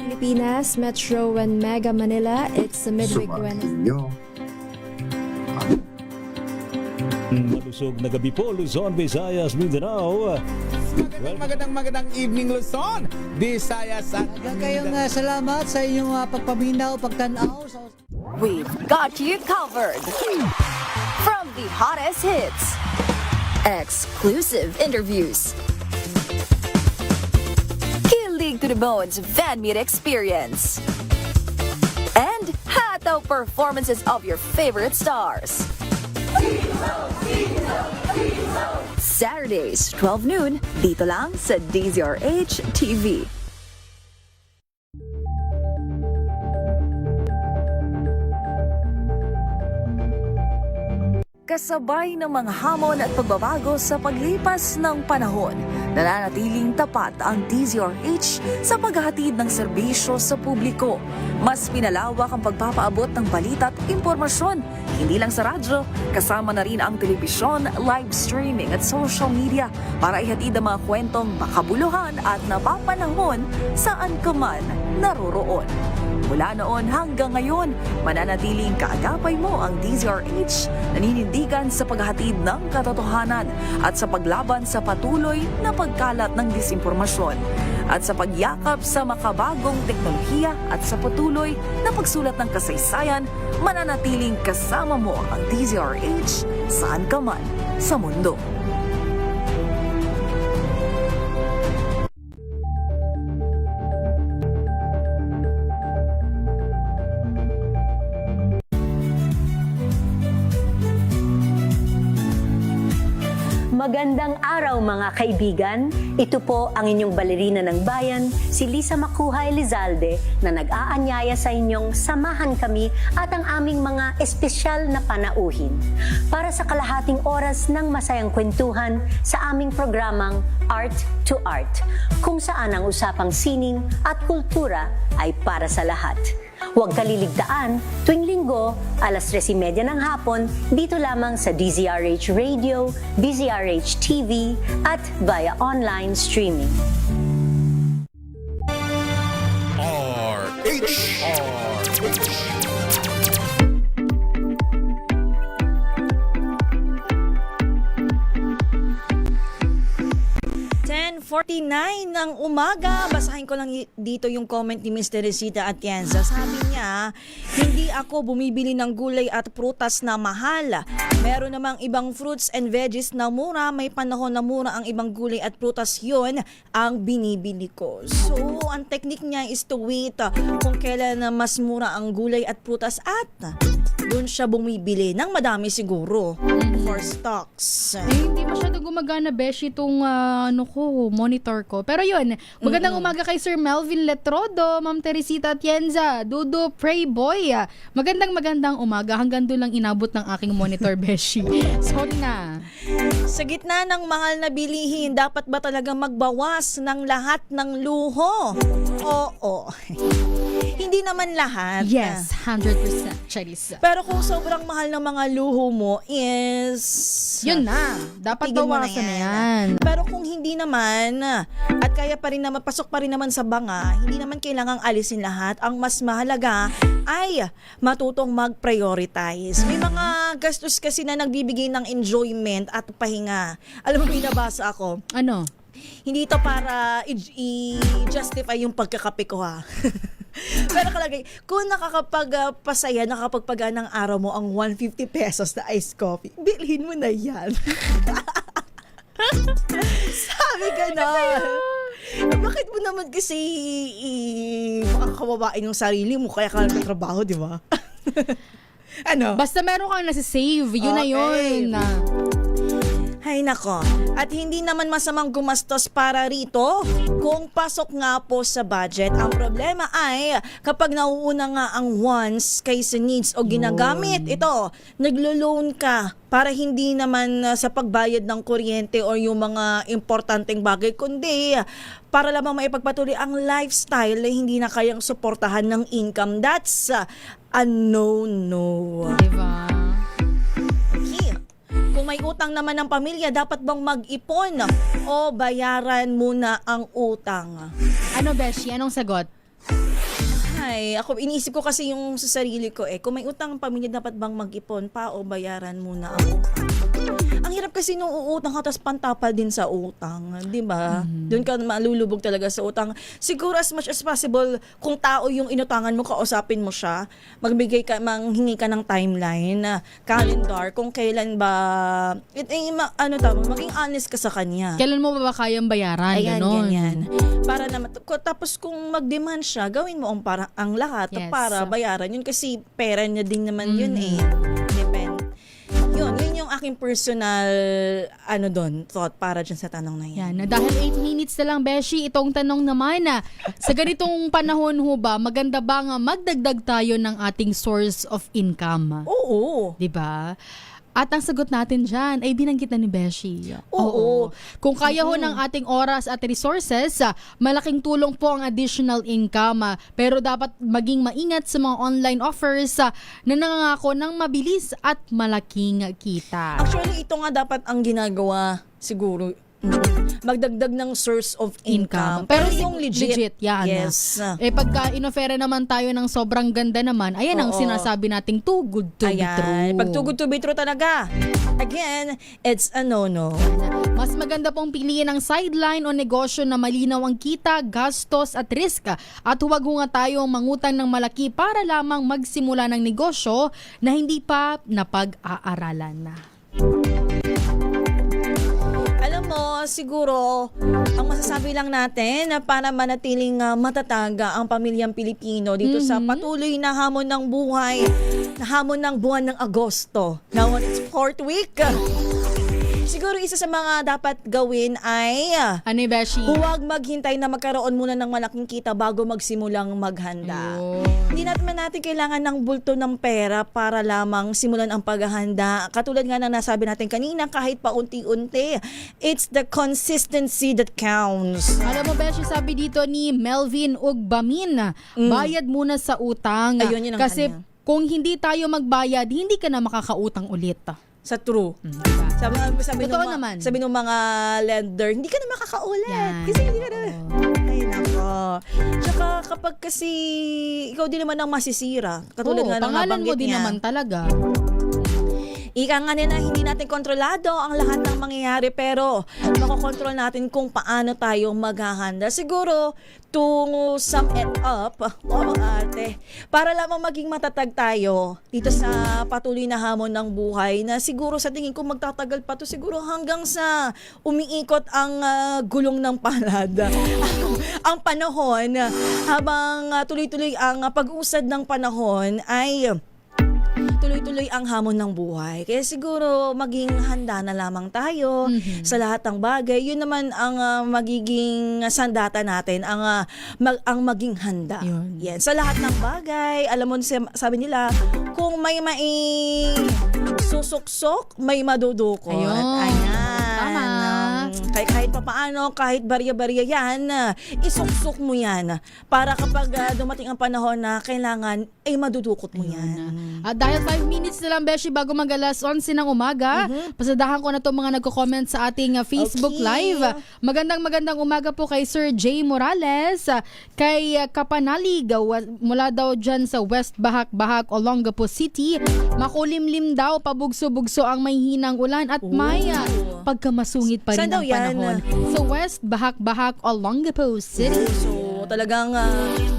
Pilipinas, Metro and Mega Manila, it's a midweek Wednesday. Malusog na gabi po, Luzon, Visayas, Mindanao. Magandang evening Luzon, Visayas at Kayong salamat sa inyong pagpaminaw, pagtanaw. We've got you covered. From the hottest hits, exclusive interviews, kilig to the bones fan meet experience, and hataw performances of your favorite stars. Saturdays, 12 noon, dito lang sa DZRH TV. Kasabay ng mga hamon at pagbabago sa paglipas ng panahon, nananatiling tapat ang DZRH sa paghahatid ng serbisyo sa publiko. Mas pinalawak ang pagpapaabot ng balita at impormasyon, hindi lang sa radyo, kasama na rin ang telebisyon, live streaming at social media para ihatid ang mga kwentong makabuluhan at napapanahon saan ka man naroroon. Mula noon hanggang ngayon, mananatiling kaagapay mo ang DZRH, naninindigan sa paghatid ng katotohanan at sa paglaban sa patuloy na pagkalat ng disinformasyon at sa pagyakap sa makabagong teknolohiya at sa patuloy na pagsulat ng kasaysayan, mananatiling kasama mo ang DZRH saan ka man sa mundo. Magandang araw mga kaibigan. Ito po ang inyong balerina ng bayan, si Lisa Makuha Elizalde, na nag-aanyaya sa inyong samahan kami at ang aming mga espesyal na panauhin para sa kalahating oras ng masayang kwentuhan sa aming programang Art to Art, kung saan ang usapang sining at kultura ay para sa lahat. Huwag kaliligtaan, tuwing linggo, alas 3:30 ng hapon, dito lamang sa DZRH Radio, DZRH TV, at via online streaming. RH. 10:49 ng umaga. Basahin ko lang dito yung comment ni Mr. Resita Atienza. Sabi niya, hindi ako bumibili ng gulay at prutas na mahal. Meron namang ibang fruits and veggies na mura. May panahon na mura ang ibang gulay at prutas, yun ang binibili ko. So, ang technique niya is to wait kung kailan na mas mura ang gulay at prutas at doon siya bumibili ng madami siguro for stocks. Hindi masyado gumagana, Beshi, itong monitor ko. Pero yun, magandang umaga kay Sir Melvin Letrodo, Ma'am Teresita Atienza, Dudo Prayboy. Magandang umaga. Hanggang doon lang inabot ng aking monitor, Beshi. Sorry na. Sa gitna ng mahal na bilihin, dapat ba talaga magbawas ng lahat ng luho? Oo. Hindi naman lahat. Yes, 100%. Charis. Pero kung sobrang mahal ng mga luho mo is... Yun na. Dapat bawasan na yan. Pero kung hindi naman, at kaya pa rin naman, pasok pa rin naman sa banga, hindi naman kailangang alisin lahat. Ang mas mahalaga ay matutong mag-prioritize. May mga gastos kasi na nagbibigay ng enjoyment at pahinga. Alam mo, binabasa ako. Ano? Hindi ito para i-justify yung pagkakape ko, ha. Pero kalagay, kung nakakapagpasaya, nakakapagpagaan ng araw mo ang 150 pesos na iced coffee, bilhin mo na yan. Sabi ka na. Bakit mo naman kasi makakababain yung sarili mo kaya ka nagtatrabaho, di ba? Ano? Basta meron kang nasa-save, yun na yun. Ay nako, at hindi naman masamang gumastos para rito kung pasok nga po sa budget. Ang problema ay kapag nauuna nga ang wants kaysa needs o ginagamit ito, naglo-loan ka para hindi naman sa pagbayad ng kuryente o yung mga importanteng bagay, kundi para lamang maipagpatuloy ang lifestyle na hindi na kayang suportahan ng income. That's a no-no. Diba? Kung may utang naman ng pamilya, dapat bang mag-ipon o bayaran muna ang utang? Ano, Beshi? Anong sagot? Ay, ako iniisip ko kasi yung sa sarili ko kung may utang ang pamilya, dapat bang mag-ipon pa o bayaran muna ang utang? Ang hirap kasi nung uutang ka tapos pantapal din sa utang, di ba? Doon ka malulubog talaga sa utang. Siguro as much as possible, kung tao yung inutangan mo, kausapin mo siya, manghingi ka ng timeline, calendar, kung kailan ba, maging honest ka sa kanya. Kailan mo ba kayang bayaran? Ayan, ganon. ganyan. Para naman, tapos kung mag-demand siya, gawin mo ang lahat para bayaran yun kasi pera niya din naman yun Depende. Yun yung aking personal thought para dyan sa tanong na yan. Yan, dahil 8 minutes na lang, Beshi, itong tanong naman sa ganitong panahon ho ba, maganda ba nga magdagdag tayo ng ating source of income? Oo. Diba? At ang sagot natin dyan ay binanggit na ni Beshi. Oo. Kung kaya ho ng ating oras at resources, malaking tulong po ang additional income. Pero dapat maging maingat sa mga online offers na nangangako ng mabilis at malaking kita. Actually, ito nga dapat ang ginagawa siguro. Magdagdag ng source of income. Pero yung legit yan. Yes. Pagka inofera naman tayo ng sobrang ganda naman, ayan ang sinasabi nating too good to be true. Pag too good to be true talaga, again, it's a no-no. Mas maganda pong piliin ang sideline o negosyo na malinaw ang kita, gastos at risk. At huwag nga tayong mangutang ng malaki para lamang magsimula ng negosyo na hindi pa napag-aaralan. Alam mo, siguro, ang masasabi lang natin na para manatiling matatag ang pamilyang Pilipino dito sa patuloy na hamon ng buhay, na hamon ng buwan ng Agosto. Now, it's 4th week. Siguro isa sa mga dapat gawin ay Beshi? Huwag maghintay na magkaroon muna ng malaking kita bago magsimulang maghanda. Hindi natin kailangan ng bulto ng pera para lamang simulan ang paghahanda. Katulad nga na nasabi natin kanina, kahit paunti-unti, it's the consistency that counts. Alam mo, Beshi, sabi dito ni Melvin Ugbamin, bayad muna sa utang. Ayun, yun ang kasi kanya. Kung hindi tayo magbayad, hindi ka na makakautang ulit. Sa true. Sabi ng mga lender, hindi ka na makakaulit. Yan. Kasi hindi ka na. Ay, nako. Tsaka kapag kasi ikaw din naman ang masisira. Katulad nga ng pangalan mo nabanggit din niya. naman talaga. Ika nga na hindi natin kontrolado ang lahat ng mangyayari, pero makokontrol natin kung paano tayo maghahanda. Siguro, to sum it up, para lamang maging matatag tayo dito sa patuloy na hamon ng buhay na siguro sa tingin ko magtatagal pa to siguro hanggang sa umiikot ang gulong ng palad. Ang panahon, habang tuloy-tuloy ang pag-usad ng panahon ay tuloy-tuloy ang hamon ng buhay. Kaya siguro maging handa na lamang tayo sa lahat ng bagay. Yun naman ang magiging sandata natin, ang maging handa. Yan. Sa lahat ng bagay, alam mo, sabi nila, kung may susuksok, may madudukot. Ayan. Tama. Kahit papaano, kahit barya-barya yan, isuksok mo yan. Para kapag dumating ang panahon na kailangan, ay madudukot mo yan. At dahil 5 minutes na lang, Beshi, bago mag-alas 11 ng umaga, pasadahan ko na itong mga nagko-comment sa ating Facebook Live. Magandang umaga po kay Sir J. Morales, kay Kapanalig, mula daw dyan sa West Bahak-Bahak, Olongapo City. Makulimlim daw, pabugso-bugso ang may hinang ulan at may pagkamasungit pa rin ang panahon. So West Bahak-Bahak, Olongapo City. So talagang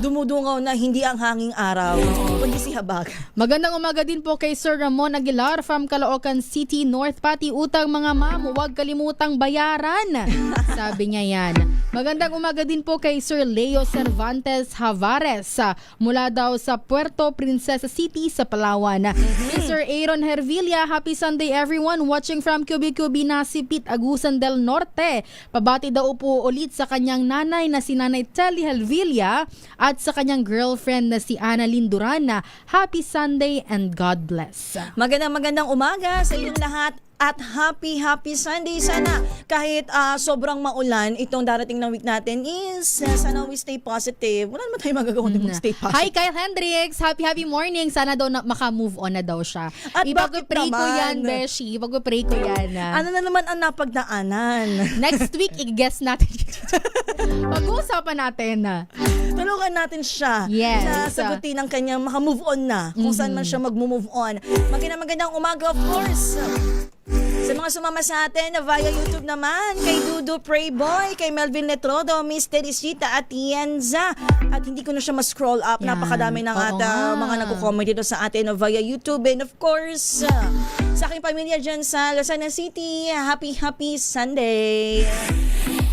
Dumudungaw na hindi ang hanging araw, kundi si habag. Magandang umaga din po kay Sir Ramon Aguilar from Caloocan City, North. Pati utang mga ma'am, huwag kalimutang bayaran. Sabi niya yan. Magandang umaga din po kay Sir Leo Cervantes Havares mula daw sa Puerto Princesa City sa Palawan. Sir Aaron Hervilla, happy Sunday everyone watching from Cubi-Cubi Nasipit, Agusan del Norte. Pabati daw po ulit sa kanyang nanay na si Nanay Telly Hervilla at sa kanyang girlfriend na si Annalyn Duran. Happy Sunday and God bless. Magandang umaga sa inyong lahat. At happy Sunday. Sana kahit sobrang maulan itong darating na week natin is sana we stay positive. Wala naman tayo magagawa na mag-stay positive. Hi Kyle Hendricks, happy morning. Sana daw maka-move on na daw siya. At bakit Ipag-pray ko naman? yan, Beshi. Ipag-pray ko yan. Ano na naman ang napagdaanan? Next week, i-guess natin. Pag-uusapan natin. Tulungan natin siya Yes. na sagutin ang kanyang maka-move on na kung saan man siya mag-move on. Magandang umaga, of course. Sa mga sumama sa atin via YouTube naman, kay Dudu Prayboy, kay Melvin Letrodo, Miss Teresita at Tienza. At hindi ko na siya ma-scroll up. Yan. Napakadami ng Oo nga. mga nagko-comment dito sa atin via YouTube. And of course, sa aking pamilya dyan sa Luzon City, happy Sunday.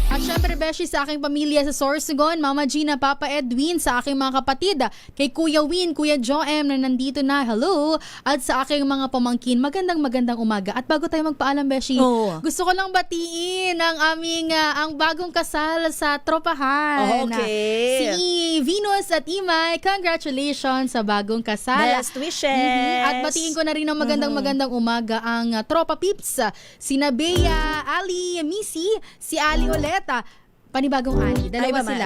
At syempre, Beshi, sa aking pamilya sa Sorsogon, Mama Gina, Papa Edwin, sa aking mga kapatid, kay Kuya Win, Kuya Joem na nandito na, hello, at sa aking mga pamangkin, magandang umaga. At bago tayo magpaalam, Beshi, gusto ko lang batiin ang aming, ang bagong kasal sa tropahan. Okay. Si Venus at Imay, congratulations sa bagong kasal. Best wishes. At batiin ko na rin ng magandang umaga ang tropa pips, sina Bea, Ali, Missy, si Ali ulit, panibagong Ali. Dalawa sila.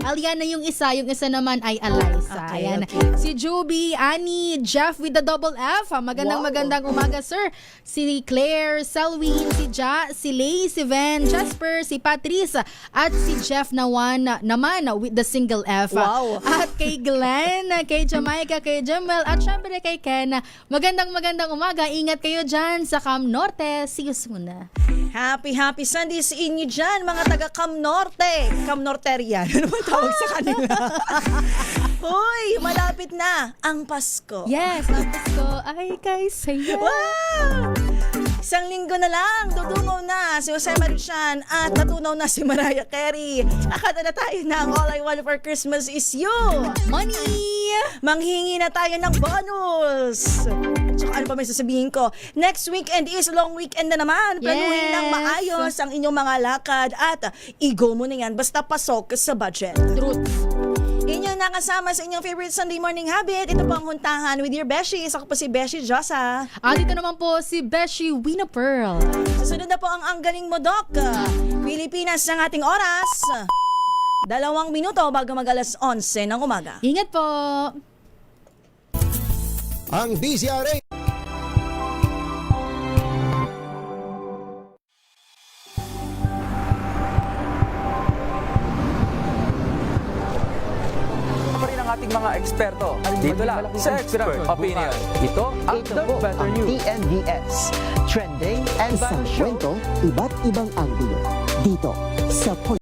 Aliana yung isa naman ay Eliza. Okay, Ayan. okay. Si Juby, Annie, Jeff with the double F. Magandang umaga, sir. Si Claire, Selwyn, si Ja, si Lay, si Van, Jasper, si Patrice, at si Jeff naman with the single F. Wow. At kay Glenn, kay Jamaica, kay Jamel, at syempre kay Ken. Magandang umaga. Ingat kayo dyan sa Cam Norte. See you soon. Happy Sunday sa inyo dyan, mga taga Cam Norte. Cam Norterian. Ano ba tawag sa kanila? Hoy, malapit na ang Pasko. Yes, ang Pasko ay kay saya. Wow! Isang linggo na lang, dudungaw na si Jose Marichan at natunaw na si Mariah Carey. Akata na tayo ng All I Want for Christmas is You. Money! Manghingi na tayo ng bonus. Tsaka ano pa may sasabihin ko? Next weekend is long weekend na naman. Planuhin ng maayos ang inyong mga lakad at i-go mo na yan basta pasok sa budget. Truth. Inyong nakasama sa inyong favorite Sunday morning habit. Ito po ang Huntahan with your Beshi. Ako po si Beshi Josa. At dito naman po si Beshi Wina Pearl. Susunod na po ang Galing Mo Doc. Pilipinas ng ating oras. 2 minuto bago mag-alas 11 ng umaga. Ingat po! Ang DZRH. Pa rin ang ating mga eksperto. Dito lang sa Expert Opinion. Ito ang The Better News. TNVS. Trending and Isang kwento, iba't ibang anggulo. Dito sa